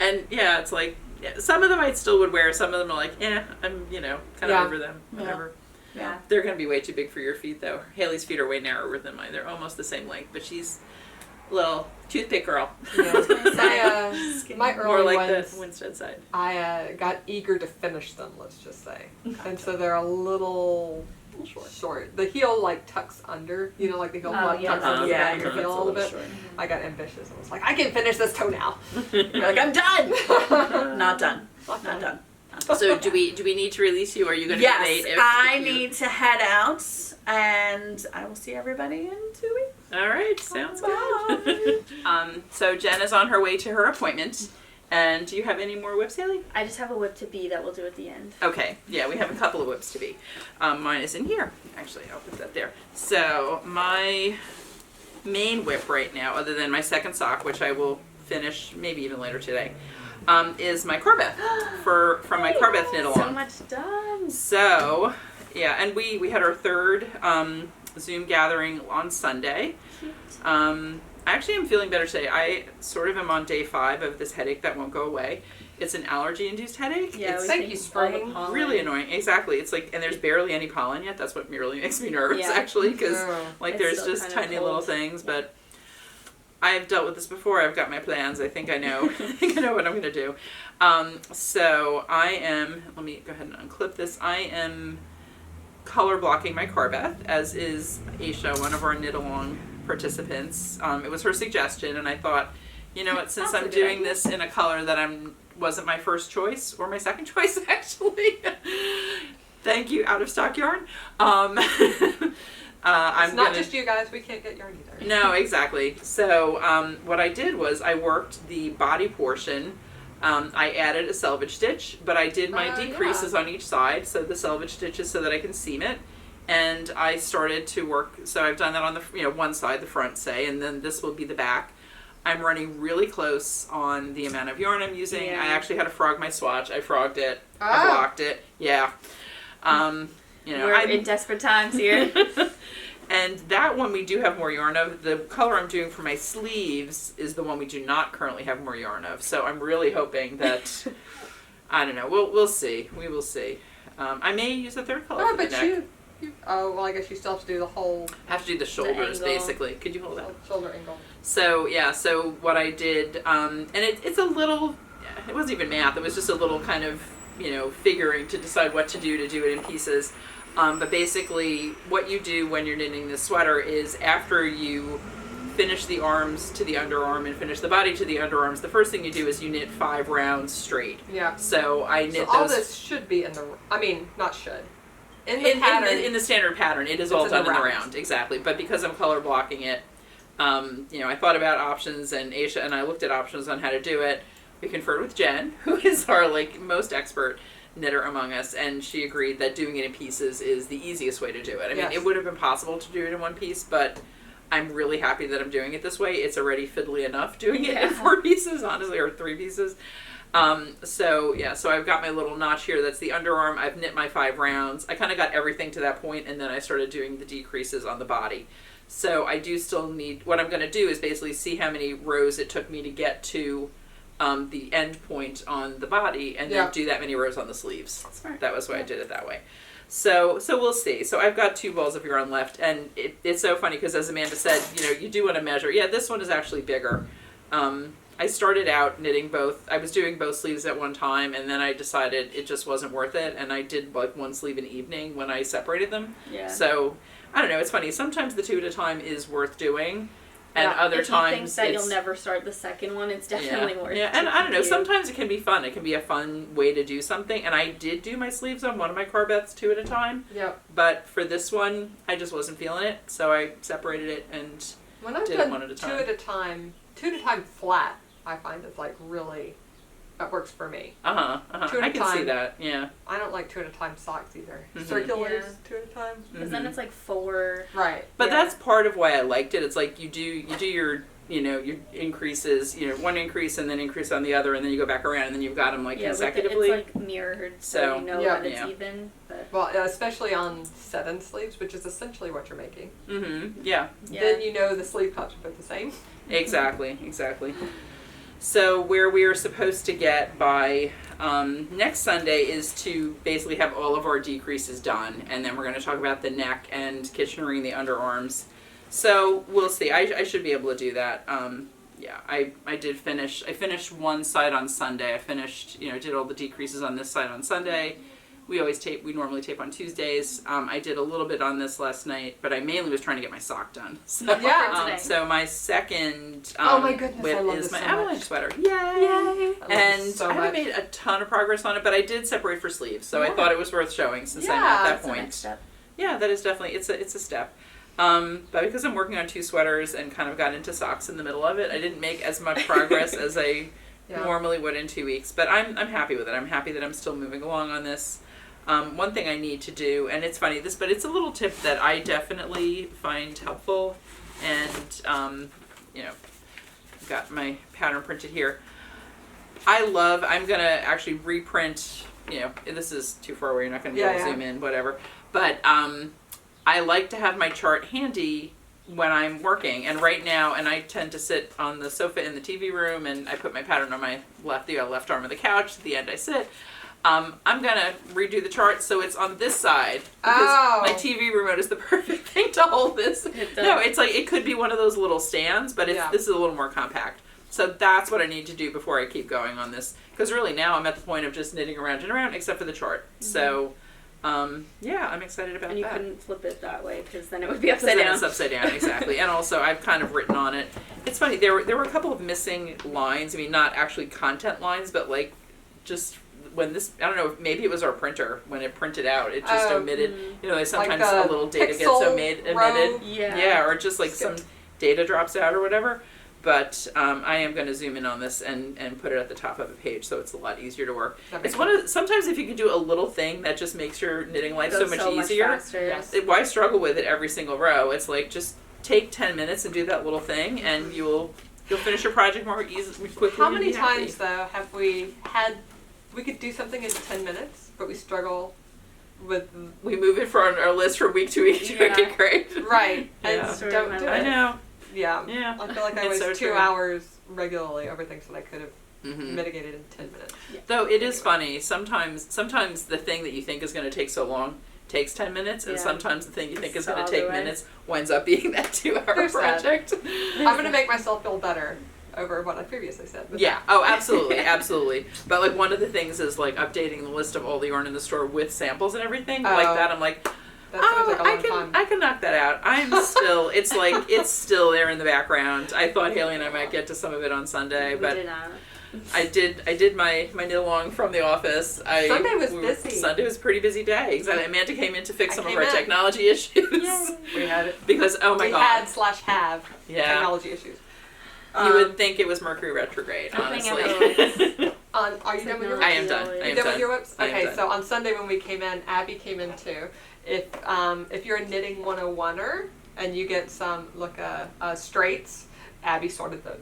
and yeah, it's like some of them I still would wear. Some of them are like, I'm kind of Yeah. over them. Whatever. Yeah. They're gonna be way too big for your feet though. Haley's feet are way narrower than mine. They're almost the same length, but she's a little toothpick girl. My More early like ones, the Winstead side. I got eager to finish them, let's just say. And so they're a little short. The heel like tucks under, like the heel tucks yeah. under the Yeah, back of your your heel a little bit. I got ambitious and was like, I can finish this toe now. You're like, I'm done. Not done. Not Not done. done. So do we need to release you? Or are you gonna Yes, donate? I need to head out, and I will see everybody in 2 weeks. All right, sounds Bye. good. So Jen is on her way to her appointment, and do you have any more whips, Haley? I just have a whip to be that we'll do at the end. Okay, yeah, we have a couple of whips to be. Mine is in here. Actually, I'll put that there. So my main whip right now, other than my second sock, which I will finish maybe even later today, is my Carbeth from my Carbeth knit along. So much done. So, yeah, and we had our third Zoom gathering on Sunday. I actually am feeling better today. I sort of am on day 5 of this headache that won't go away. It's an allergy-induced headache. Yeah, it's thank you, spring. really annoying. Exactly. It's like, and there's barely any pollen yet. That's what really makes me nervous, actually, because like It's there's still just kind of tiny little cold. things. But I've dealt with this before. I've got my plans. I think I know. I think I know what I'm going to do. So I am. Let me go ahead and unclip this. I am color blocking my Carbeth, as is Aisha, one of our knit along participants. It was her suggestion, and I thought, you know what, since That's a I'm good doing idea. this in a color that wasn't my first choice or my second choice actually. Thank you, out of stock yarn. It's not just you guys. We can't get yarn either. No, exactly. So what I did was I worked the body portion. I added a selvage stitch, but I did my decreases on each side, so the selvage stitches so that I can seam it. And I started to work, so I've done that on the one side, the front, say, and then this will be the back. I'm running really close on the amount of yarn I'm using. Yeah. I actually had to frog my swatch. I frogged it. I blocked it. Yeah. We're in desperate times here. And that one we do have more yarn of. The color I'm doing for my sleeves is the one we do not currently have more yarn of. So I'm really hoping that, I don't know, we'll see. We will see. I may use a third color for the but neck. I guess you still have to do the whole I have to do the shoulders, angle. basically. Could you hold that? shoulder angle. So, yeah, so what I did, and it's a little, it wasn't even math, it was just a little kind of, figuring to decide what to do it in pieces. But basically, what you do when you're knitting this sweater is after you finish the arms to the underarm and finish the body to the underarms, the first thing you do is you knit 5 rounds straight. Yeah. So I knit So all those. this should be in the. I mean, not should. In the pattern. In the standard pattern, it is all done in the round, exactly. But because I'm color blocking it, I thought about options, and Aisha and I looked at options on how to do it. We conferred with Jen, who is our most expert knitter among us, and she agreed that doing it in pieces is the easiest way to do it. I mean, it would have been possible to do it in one piece, but I'm really happy that I'm doing it this way. It's already fiddly enough doing it in 4 pieces, honestly, or 3 pieces. So I've got my little notch here. That's the underarm. I've knit my 5 rounds. I kind of got everything to that point, and then I started doing the decreases on the body. So I do still need, what I'm going to do is basically see how many rows it took me to get to the end point on the body, and then do that many rows on the sleeves. That was why I did it that way. So we'll see. So I've got 2 balls of yarn left, and it's so funny because, as Amanda said, you do want to measure. Yeah, this one is actually bigger. I started out knitting both. I was doing both sleeves at one time, and then I decided it just wasn't worth it, and I did one sleeve in the evening when I separated them. Yeah. So I don't know. It's funny. Sometimes the 2 at a time is worth doing, and other if times you think that you'll never start the second one, it's definitely worth it. Yeah, and I don't know. Sometimes it can be fun. It can be a fun way to do something. And I did do my sleeves on one of my Carbeths 2 at a time. Yep. But for this one, I just wasn't feeling it, so I separated it and When I've did done it one at a time. 2 at a time flat, I find it's really, that works for me. 2 at I a can see time. that. Yeah. I don't like 2 at a time socks either. Mhm. Circulars, Yeah. 2 at a time. Because then it's 4. Right. But Yeah. that's part of why I liked it. It's like you do your your increases, one increase and then increase on the other, and then you go back around, and then you've got them consecutively. It's mirrored, so So, you know yeah. that it's Yeah. even. But Well, especially on set-in sleeves, which is essentially what you're making. Yeah. yeah. Then you know the sleeve cuts are both the same. Exactly. So where we are supposed to get by next Sunday is to basically have all of our decreases done, and then we're going to talk about the neck and kitchenery the underarms. So we'll see. I should be able to do that. I did finish. I finished one side on Sunday. I finished, did all the decreases on this side on Sunday. We normally tape on Tuesdays. I did a little bit on this last night, but I mainly was trying to get my sock done. So, Yeah. so my second Oh my goodness, I whip love is this my so Avalanche much. sweater. Yay! I love And this so I haven't much. made a ton of progress on it, but I did separate for sleeves, so I thought it was worth showing since I'm at that That's the point. next step. Yeah, that is definitely, it's a step. But because I'm working on 2 sweaters and kind of got into socks in the middle of it, I didn't make as much progress as I normally would in 2 weeks. But I'm happy with it. I'm happy that I'm still moving along on this. One thing I need to do, and it's funny, but it's a little tip that I definitely find helpful, and I've got my pattern printed here. I'm gonna actually reprint, this is too far away, you're not gonna be able to zoom in, whatever. But I like to have my chart handy when I'm working, and right now, and I tend to sit on the sofa in the TV room, and I put my pattern on my left arm of the couch. At the end I sit. I'm gonna redo the chart so it's on this side, because my TV remote is the perfect thing to hold this. No, it's like, it could be one of those little stands, but this is a little more compact. So that's what I need to do before I keep going on this, because really now I'm at the point of just knitting around and around, except for the chart. So I'm excited about that. And you couldn't flip it that way, because then it would be upside down. It's upside down, exactly. And also, I've kind of written on it. It's funny, there were a couple of missing lines. I mean, not actually content lines, but like just when this, I don't know, maybe it was our printer. When it printed out, it just omitted, like sometimes like a little data gets omitted. Yeah, or just like some data drops out or whatever. But I am going to zoom in on this and put it at the top of a page, so it's a lot easier to work. It's sometimes if you can do a little thing that just makes your knitting life so much easier. Why struggle with it every single row? It's like, just take 10 minutes and do that little thing, and you'll finish your project more easily, quickly. How many times though have we could do something in 10 minutes, but we struggle with. We move it from our list from week to week to make it great. Right. And don't do it. I know. Yeah. I feel like I waste 2 hours regularly over things that I could have mitigated in 10 minutes. Yeah. Though it is funny, sometimes the thing that you think is going to take so long takes 10 minutes, and sometimes the thing you think is going to take minutes winds up being that 2-hour project. I'm going to make myself feel better over what I previously said. Absolutely. But like, one of the things is like updating the list of all the yarn in the store with samples and everything like that. I'm like, I can knock that out. I'm still, it's like, it's still there in the background. I thought Haley and I might get to some of it on Sunday, but I did my knit along from the office. Sunday was busy. Sunday was a pretty busy day. Exactly. Amanda came in to fix some of our technology issues. Yay. We had it. Because, oh my God. We had/have technology issues. You would think it was Mercury retrograde, honestly. Are you done with your whips? I am done. You done with your whips? Okay, so on Sunday when we came in, Abby came in too. If you're a knitting 101er and you get some straights, Abby sorted those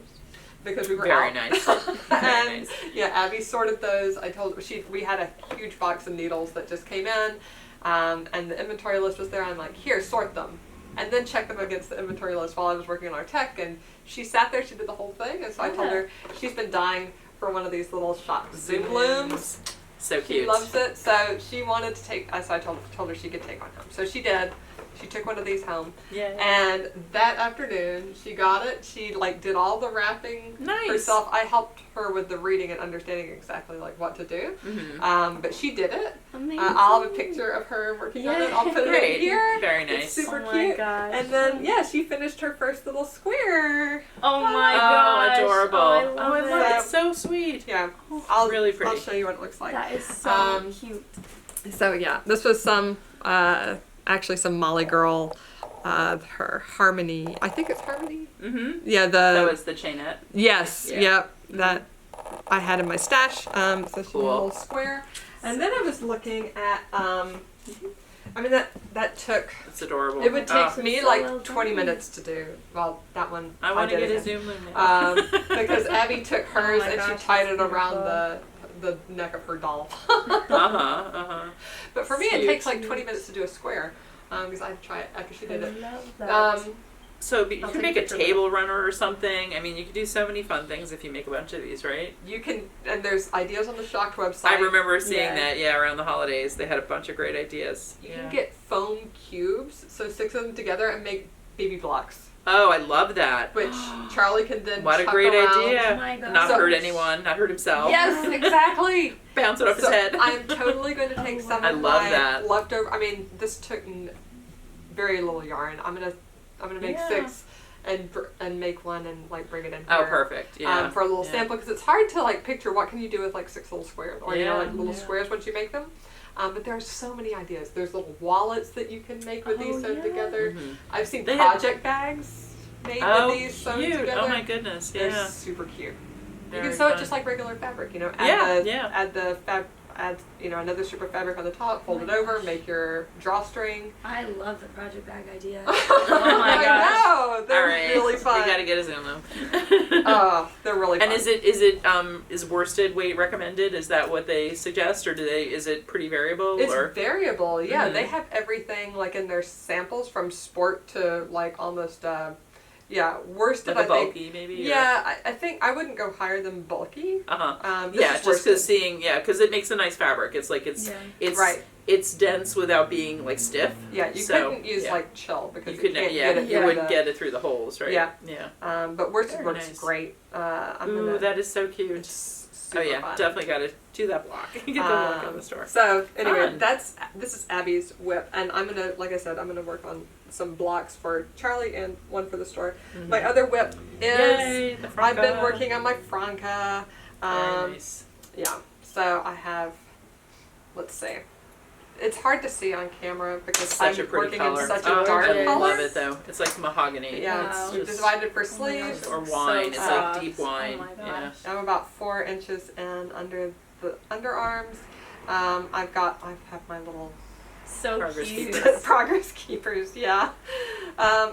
because we were very out. Nice. Very nice. Yeah, Abby sorted those. I told her we had a huge box of needles that just came in, and the inventory list was there. I'm like, here, sort them, and then check them against the inventory list while I was working on our tech. And she sat there. She did the whole thing, and so I told her she's been dying for one of these little shop zoom looms. So cute. She loves it, so she wanted to take. So I told her she could take one home. So she did. She took one of these home. Yeah. And that afternoon, she got it. She did all the wrapping herself. I helped her with the reading and understanding exactly what to do. Mm-hmm. But she did it. Amazing. I'll have a picture of her working on it. I'll put it in here. Very nice. It's super cute. My gosh. And then she finished her first little square. Oh my gosh. Adorable. Oh, I love it. It's so sweet. Yeah. Really pretty. I'll show you what it looks like. That is so cute. So yeah, this was some Molly Girl, her Harmony. I think it's Harmony. Mm-hmm. Yeah, that was the chainette. Yes. Yeah. Yep. That I had in my stash. So she's a Cool. little square. And then I was looking at. I mean that took. It's adorable. It would take me like well 20 minutes to do. Well, that one. I want to get a zoom loom now. Because Abby took hers and gosh, she tied it that's around the neck of her doll. But for me, Cute. it takes like 20 minutes to do a square because I had to try it after she did it. I love that. So you I'll can take make a a picture. table runner or something. I mean, you could do so many fun things if you make a bunch of these, right? You can, and there's ideas on the Shocked website. I remember seeing Yeah. that, around the holidays. They had a bunch of great ideas. You can get foam cubes, so 6 of them together and make baby blocks, Oh, I love that. which Charlie can then What a chuck great around. idea. Oh my gosh. Not So- hurt anyone, not hurt himself. Yes, exactly. Bounce it off his So head. I'm totally going to take some I of love my that. leftover. I mean, this took very little yarn. I'm gonna make 6 and make one and bring it in here. Oh, perfect. Yeah. For a little Yeah. sample, because it's hard to picture what can you do with 6 little squares or little Yeah. squares once you make them. But there are so many ideas. There's little wallets that you can make with these sewn together. Mhm. I've seen They have- project bags made Oh, with these sewn cute. together. Oh my goodness. They're Yeah. super cute. You Very can sew it fun. just like regular fabric, Yeah, yeah. Add the add, another strip of fabric on the top, fold it over, make your drawstring. I love the project bag idea. Oh my gosh. I know, they're All right. really fun. We gotta get a Zoom though. Oh, they're really fun. And is worsted weight recommended? Is that what they suggest, or is it pretty variable? It's or? variable, yeah. Mhm. They have everything like in their samples from sport to like almost, worsted. Like a I think. bulky maybe? Yeah, I think I wouldn't go higher than bulky. This Yeah, is just worsted. because it makes a nice fabric. It's like it's Right. It's dense without being like stiff. Yeah, you So, couldn't use yeah. like chill because You you, couldn't. can't Yeah, get it. you through wouldn't the- get it through the holes, right? Yeah. Yeah. But worsted Very works nice. great. I'm Ooh, gonna. that is so cute. It's super Oh yeah, fun. definitely got to do that block. Get the block in the store. So anyway, Fun. this is Abby's whip, and I'm gonna, like I said, I'm gonna work on some blocks for Charlie and one for the store. Mm-hmm. My other whip is Yay, the I've been Franca. working on my Franca. Very nice. Yeah, so I have. Let's see. It's hard to see on camera because Such I'm a pretty working color. in such Oh, a dark I color. love it though. It's like mahogany. Yeah, Wow. it's divided for sleeves. Or So wine. It's like soft. deep wine. Oh my Yeah. gosh. I'm about 4 inches in under the underarms. I have my little So Progress cute. keepers. progress keepers. Yeah.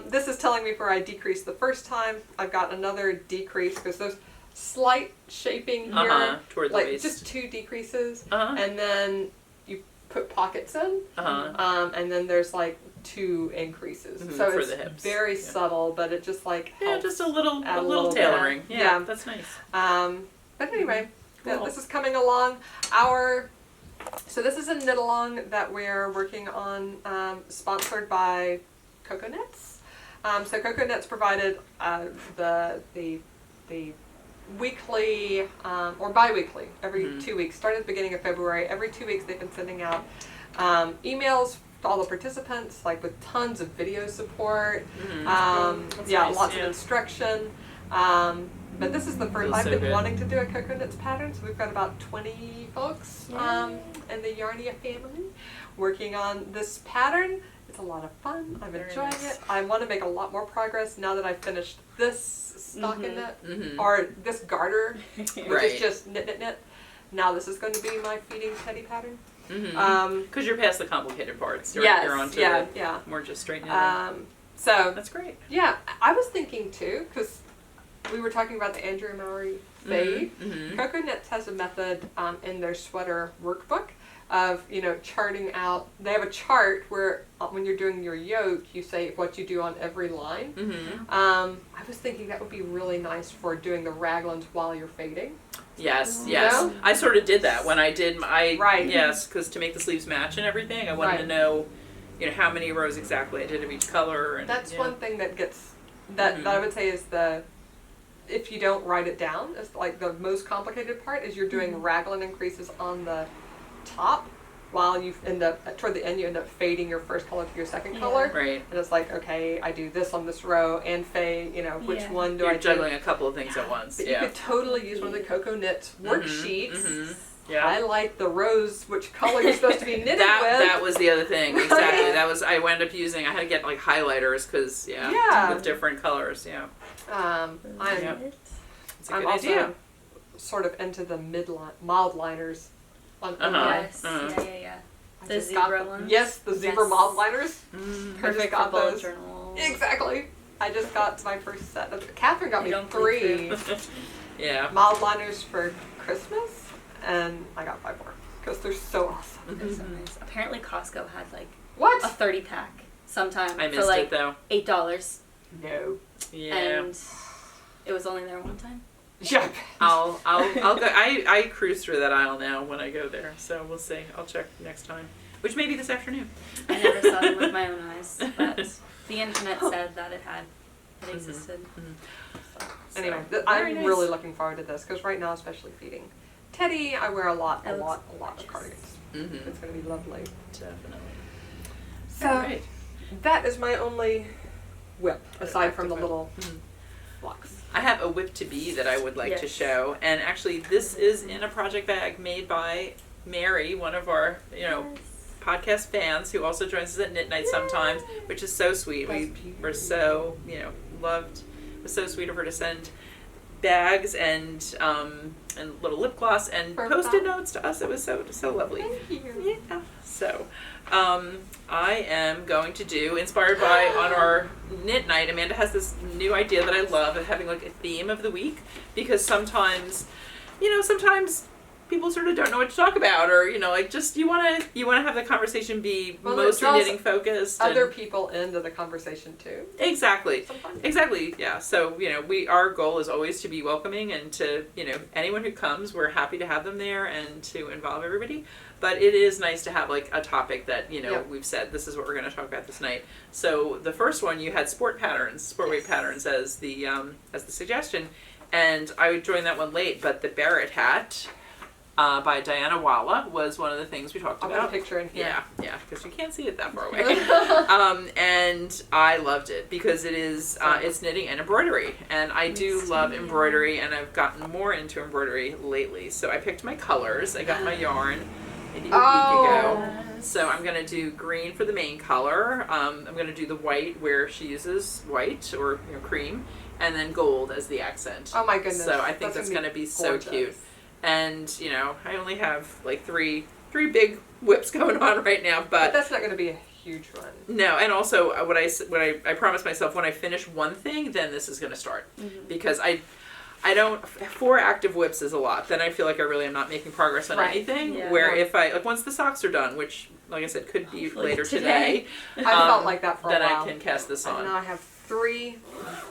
This is telling me where I decreased the first time. I've got another decrease because there's slight shaping here, Toward the like waist. just 2 decreases, Uh-huh. and then you put pockets in, and then there's like 2 increases. Mhm, So for it's the hips. very Yeah. subtle, but it just like Yeah, helps. just a little add a little bit. tailoring. Yeah, Yeah. that's nice. But anyway, yeah, Cool. this is coming along. So this is a knit along that we're working on, sponsored by Cocoa Knits. So Cocoa Knits provided the weekly or bi-weekly, every 2 weeks, started at the beginning of February. Every 2 weeks they've been sending out emails to all the participants, like with tons of video support. That's Yeah, nice, lots yeah. of instruction. But this is the first. Feels I've so been good. wanting to do a Cocoa Knits pattern, so we've got about 20 folks in the Yarnia family working on this pattern. It's a lot of fun. I'm Very enjoying nice. it. I want to make a lot more progress now that I've finished this stockinette Mhm. or this garter, which Right. is just knit. Now this is going to be my feeding teddy pattern. Because you're past the complicated parts. You're, Yes, you're on to yeah, the yeah. more just straight knitting. So That's great. yeah, I was thinking too, because we were talking about the Andrea Mowry fade. Mm-hmm. Cocoa Knits has a method in their sweater workbook of, charting out. They have a chart where when you're doing your yoke, you say what you do on every line. Mm-hmm. I was thinking that would be really nice for doing the raglans while you're fading. Yes, You yes. know? I sort of did that when I did my Right. Yes, because to make the sleeves match and everything, I wanted Right. to know, how many rows exactly I did of each color. And That's yeah. one thing that gets that I would say is if you don't write it down, it's like the most complicated part is you're doing raglan increases on the top while you end up toward the end you end up fading your first color to your second color. Right. And it's like, okay, I do this on this row and fade, which Yeah. one do You're I juggling do? a couple of things at once. But Yeah. you could totally use one of the Cocoa Knits worksheets. Mhm. Yeah. Highlight the rows, which color you're supposed to be knitting That with. was the other thing. Right. Exactly. That was I wound up using. I had to get like highlighters because Yeah. with different colors. Yeah. I'm Yep. It's a I'm good also idea. sort of into the mild liners. On Yes. Uh-huh. Yeah. I The just got zebra them. ones? Yes, the zebra Yes. mild liners. Mm. I just Perfect got for bullet those. journal. Exactly. I just got my first set of. Catherine got You me don't click 3 Yeah. mild liners for Christmas, and I got 5 more because they're so awesome. They're so nice. Apparently Costco had like What? a 30 pack sometime I for missed like it though. $8, No. Yeah. and it was only there one time. Yeah. I'll go. I cruise through that aisle now when I go there, so we'll see. I'll check next time, which may be this afternoon. I never saw them with my own eyes, but the internet said that it existed. Anyway, So, I'm very nice. really looking forward to this because right now, especially feeding Teddy, I wear a lot It of looks cardigans. Mhm. It's going to be lovely. Definitely. So Alright. that is my only whip aside from the Active little Mhm. blocks. I have a whip to be that I would like to Yes. show, and actually this is in a project bag made by Mary, one of our podcast fans who also joins us at Knit Night sometimes, which is so sweet. That's We were so loved. It was so sweet of her to send bags and little lip gloss and For Post-it fun. notes to us. It was so lovely. Thank you. Yeah. So, I am going to do, inspired by on our knit night, Amanda has this new idea that I love of having like a theme of the week, because sometimes people sort of don't know what to talk about, or like just you want to have the conversation be Well, mostly it draws knitting focused. Other and, people into the conversation too. exactly. Sometimes. Exactly, yeah. So, our goal is always to be welcoming, and to, anyone who comes, we're happy to have them there and to involve everybody. But it is nice to have like a topic that, Yep. we've said this is what we're going to talk about this night. So the first one, you had sport weight patterns as the suggestion, and I would join that one late, but the Barrett hat by Diana Walla was one of the things we talked I'll about. put a picture in here. Yeah, because you can't see it that far away. And I loved it because it is it's knitting and embroidery, and I do love embroidery, and I've gotten more into embroidery lately. So I picked my colors. I got my yarn maybe a week ago. So I'm gonna do green for the main color. I'm gonna do the white where she uses white or cream, and then gold as the accent. Oh my goodness. So I think that's gonna be so gorgeous. cute. And I only have like three big whips going on right now, But that's not going to be a huge one. no. And also, what I promised myself, when I finish one thing, then this is going to start, because I don't 4 active whips is a lot. Then I feel like I really am not making progress on Right. anything. Yeah. Where if I once the socks are done, which like I said could be Hopefully later today. today, I felt like that for a then while. I can cast this And on. now I have 3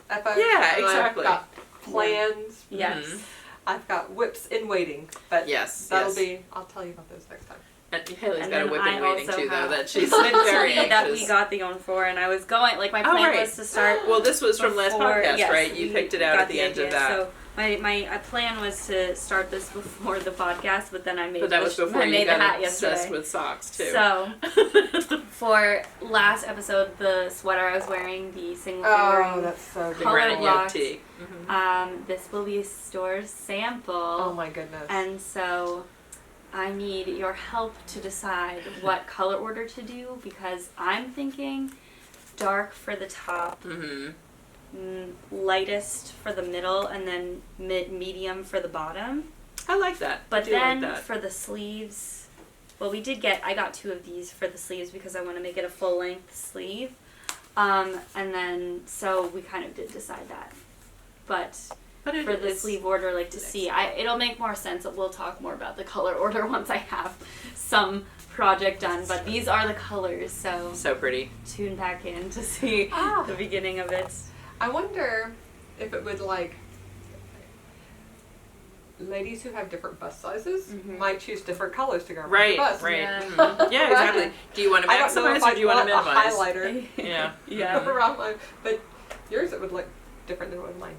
FOs. Yeah, and exactly. I've got plans. Yes. I've got whips in waiting. But Yes, that'll yes. be, I'll tell you about those next time. And Haley's And got a then whip I in waiting also too, though. have That she's been very anxious. that we got the own for, and I was going, like, my plan right. was to start. Well, this was from last before- podcast, yes, right? You we picked it out got at the end idea. of that. So my plan was to start this before the podcast, but then I made But that was before I you made the hat got obsessed yesterday. with socks too. So for last episode, the sweater I was wearing, the single Oh, fingering, that's so the good. color granite yoke blocks. tee. this will be a store sample. Oh my goodness. And so I need your help to decide what color order to do, because I'm thinking dark for the top, lightest for the middle, and then medium for the bottom. I like that. But I do then like that. for the sleeves, well, I got 2 of these for the sleeves because I want to make it a full length sleeve. And then, so we kind of did decide that. But it for the is- sleeve order, like to see, it'll make more sense. We'll talk more about the color order once I have some project done. But these are the colors, so so pretty. tune back in to see the beginning of it. I wonder if it would, like, ladies who have different bust sizes might choose different colors to go around Right, the bust. right. Yeah. Yeah, exactly. Do you want to I don't know maximize if or I'd do you want want to a minimize? highlighter Yeah. Yeah. around my, but yours it would look different than what mine.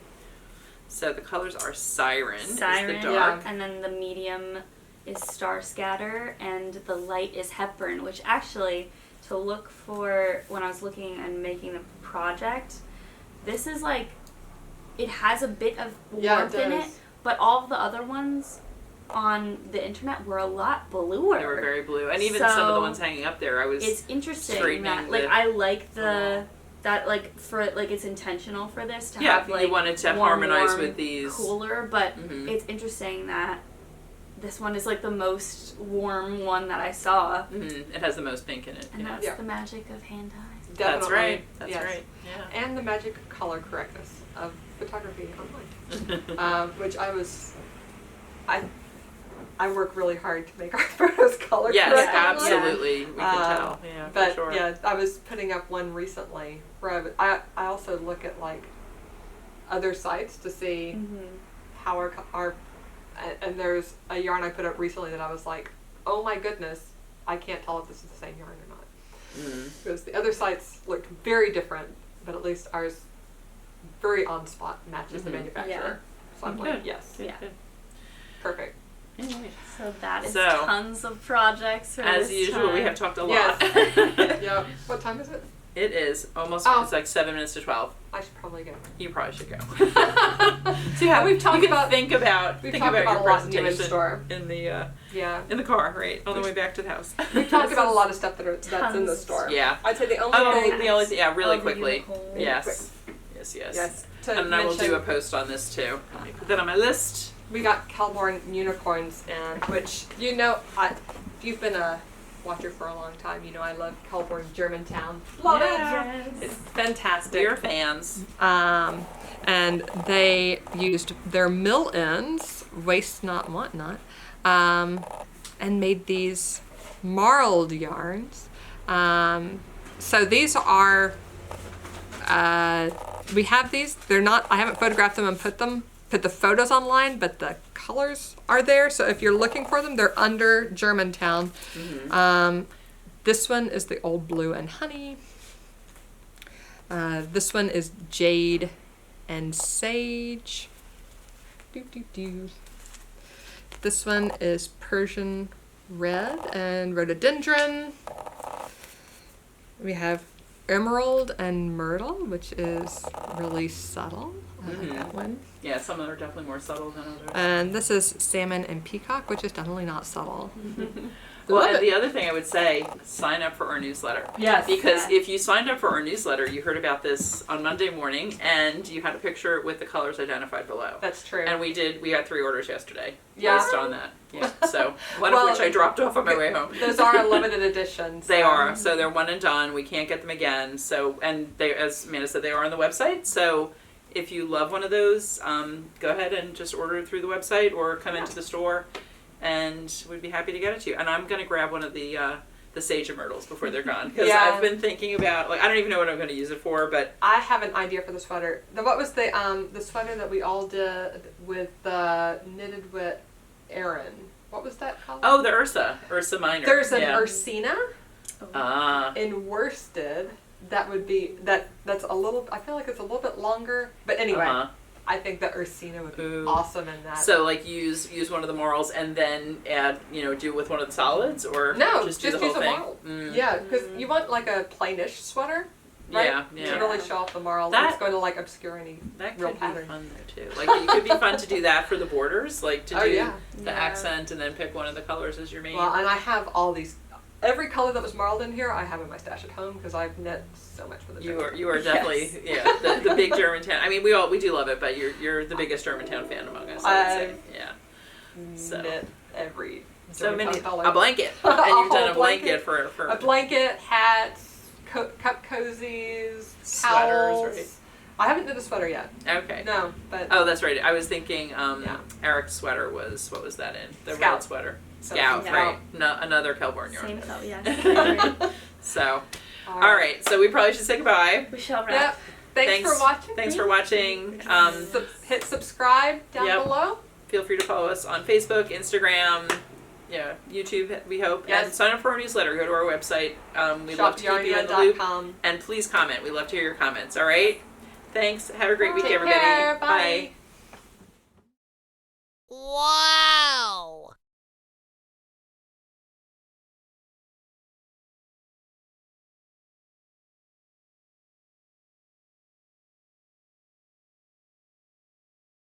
So the colors are Siren, Siren, is the dark. and then the medium is Star Scatter, and the light is Hepburn, which actually, to look for when I was looking and making the project, this is like, it has a bit of warmth in it, but all the other ones on the internet were a lot bluer. They were very blue, and even some of the So, ones hanging up there, I was. It's interesting straightening that, like, the- I like that, like, for, like, it's intentional for this to Yeah, have, you like, wanted to warm, harmonize warm, with these. cooler, but Mhm. it's interesting that this one is, like, the most warm one that I saw, It has the most pink in it. and Yeah. that's Yeah. the magic of hand dyes. That's Definitely. right. That's Yes. right. Yeah. And the magic color correctness of photography online, which I work really hard to make our photos color Yes, correct online. absolutely. We can tell. Yeah, But for sure. yeah, I was putting up one recently where I also look at, like, other sites to see how our and there's a yarn I put up recently that I was like, oh my goodness, I can't tell if this is the same yarn or not. Because the other sites looked very different, but at least ours very on spot matches the manufacturer. Yeah. So I'm Good. like, yes, Yeah. perfect. Anyway. So that is So, tons of projects for As this usual, we time. have talked a lot. Yes. Yeah. What time is it? It is almost. Oh. It's like 7 minutes to 12. I should probably go. You probably should go. So yeah, We've talked you can about- think about we've think talked about about your a lot new in presentation store. in the Yeah. in the car, right, on the way back to the house. We've talked about a lot of stuff that's in the Tons. store. Yeah. I'd say the only Oh, thing. the only thing, yeah, really Oh, the quickly. unicorn. Yes. Yes. Yes. To And I will do a mention- post on this too. Let me put that on my list. we got Kelborn unicorns in, which, if you've been a watcher for a long time, I love Kelborn Germantown. Love Yes. it. It's fantastic. We're fans. And they used their mill ends, waste not, want not, and made these marled yarns. So these are, we have these. They're not, I haven't photographed them and put the photos online, but the colors are there. So if you're looking for them, they're under Germantown. Mm-hmm. This one is the Old Blue and Honey. This one is Jade and Sage. This one is Persian Red and Rhododendron. We have Emerald and Myrtle, which is really subtle. I like that one. Yeah, some of them are definitely more subtle than others. And this is Salmon and Peacock, which is definitely not subtle. Well, Love and it. the other thing I would say, sign up for our newsletter. Yes. Because if you signed up for our newsletter, you heard about this on Monday morning, and you had a picture with the colors identified below. That's true. And we got 3 orders yesterday. Yeah. Based on that. Yeah. So one Well, of which I dropped off on my way home. Those are limited editions. They are. So they're one and done. We can't get them again. So, and they, as Amanda said, they are on the website. So if you love one of those, go ahead and just order it through the website or come into the store, and we'd be happy to get it to you. And I'm going to grab one of the Sage and Myrtles before they're gone, because Yeah. I've been thinking about, I don't even know what I'm going to use it for, but I have an idea for the sweater. What was the sweater that we all did with knitted with Erin? What was that called? oh, the Ursa Minor. There's an yeah. Ursina in worsted. That would be that's a little. I feel like it's a little bit longer, but anyway. Uh-huh. I think the Ursina would be Ooh. awesome in that. So use one of the morals and then add, do with one of the solids, or no, just do the whole use a thing. marl. Mm. Yeah, because you want like a plainish sweater, right? Yeah, To yeah. really show off the marl. That- It's going to obscure any That real could pattern. be fun though too. It could be fun to do that for the borders, to Oh, do yeah. the accent and then pick one of the colors as your main. Well, and I have all these. Every color that was marled in here, I have in my stash at home because I've knit so much for the You are definitely Yes. the big Germantown. I mean, we do love it, but you're the biggest Germantown fan among us. I would say. Yeah. So knit every so Germantown many color. a blanket, A and you've done whole a blanket for a blanket, hats, cup cozies, Sweaters, towels. right? I haven't knit a sweater yet. Okay. No, but Oh, that's right. I was thinking Yeah. Eric's sweater was, what was that in? The Scout. red sweater. So- Scout, Yeah. right. No, another Kelborn yarn. Same color, yes. So, all right. So we probably should say goodbye. We shall wrap. Yep. Thanks for watching. Thanks for watching. Hit subscribe down Yep. below. Feel free to follow us on Facebook, Instagram, YouTube, we hope. Yes. And sign up for our newsletter. Go to our website. We love to keep you in the loop. Shopyarnia.com. And please comment. We love to hear your comments, all right? Thanks. Have a great week, Take everybody. care. Bye.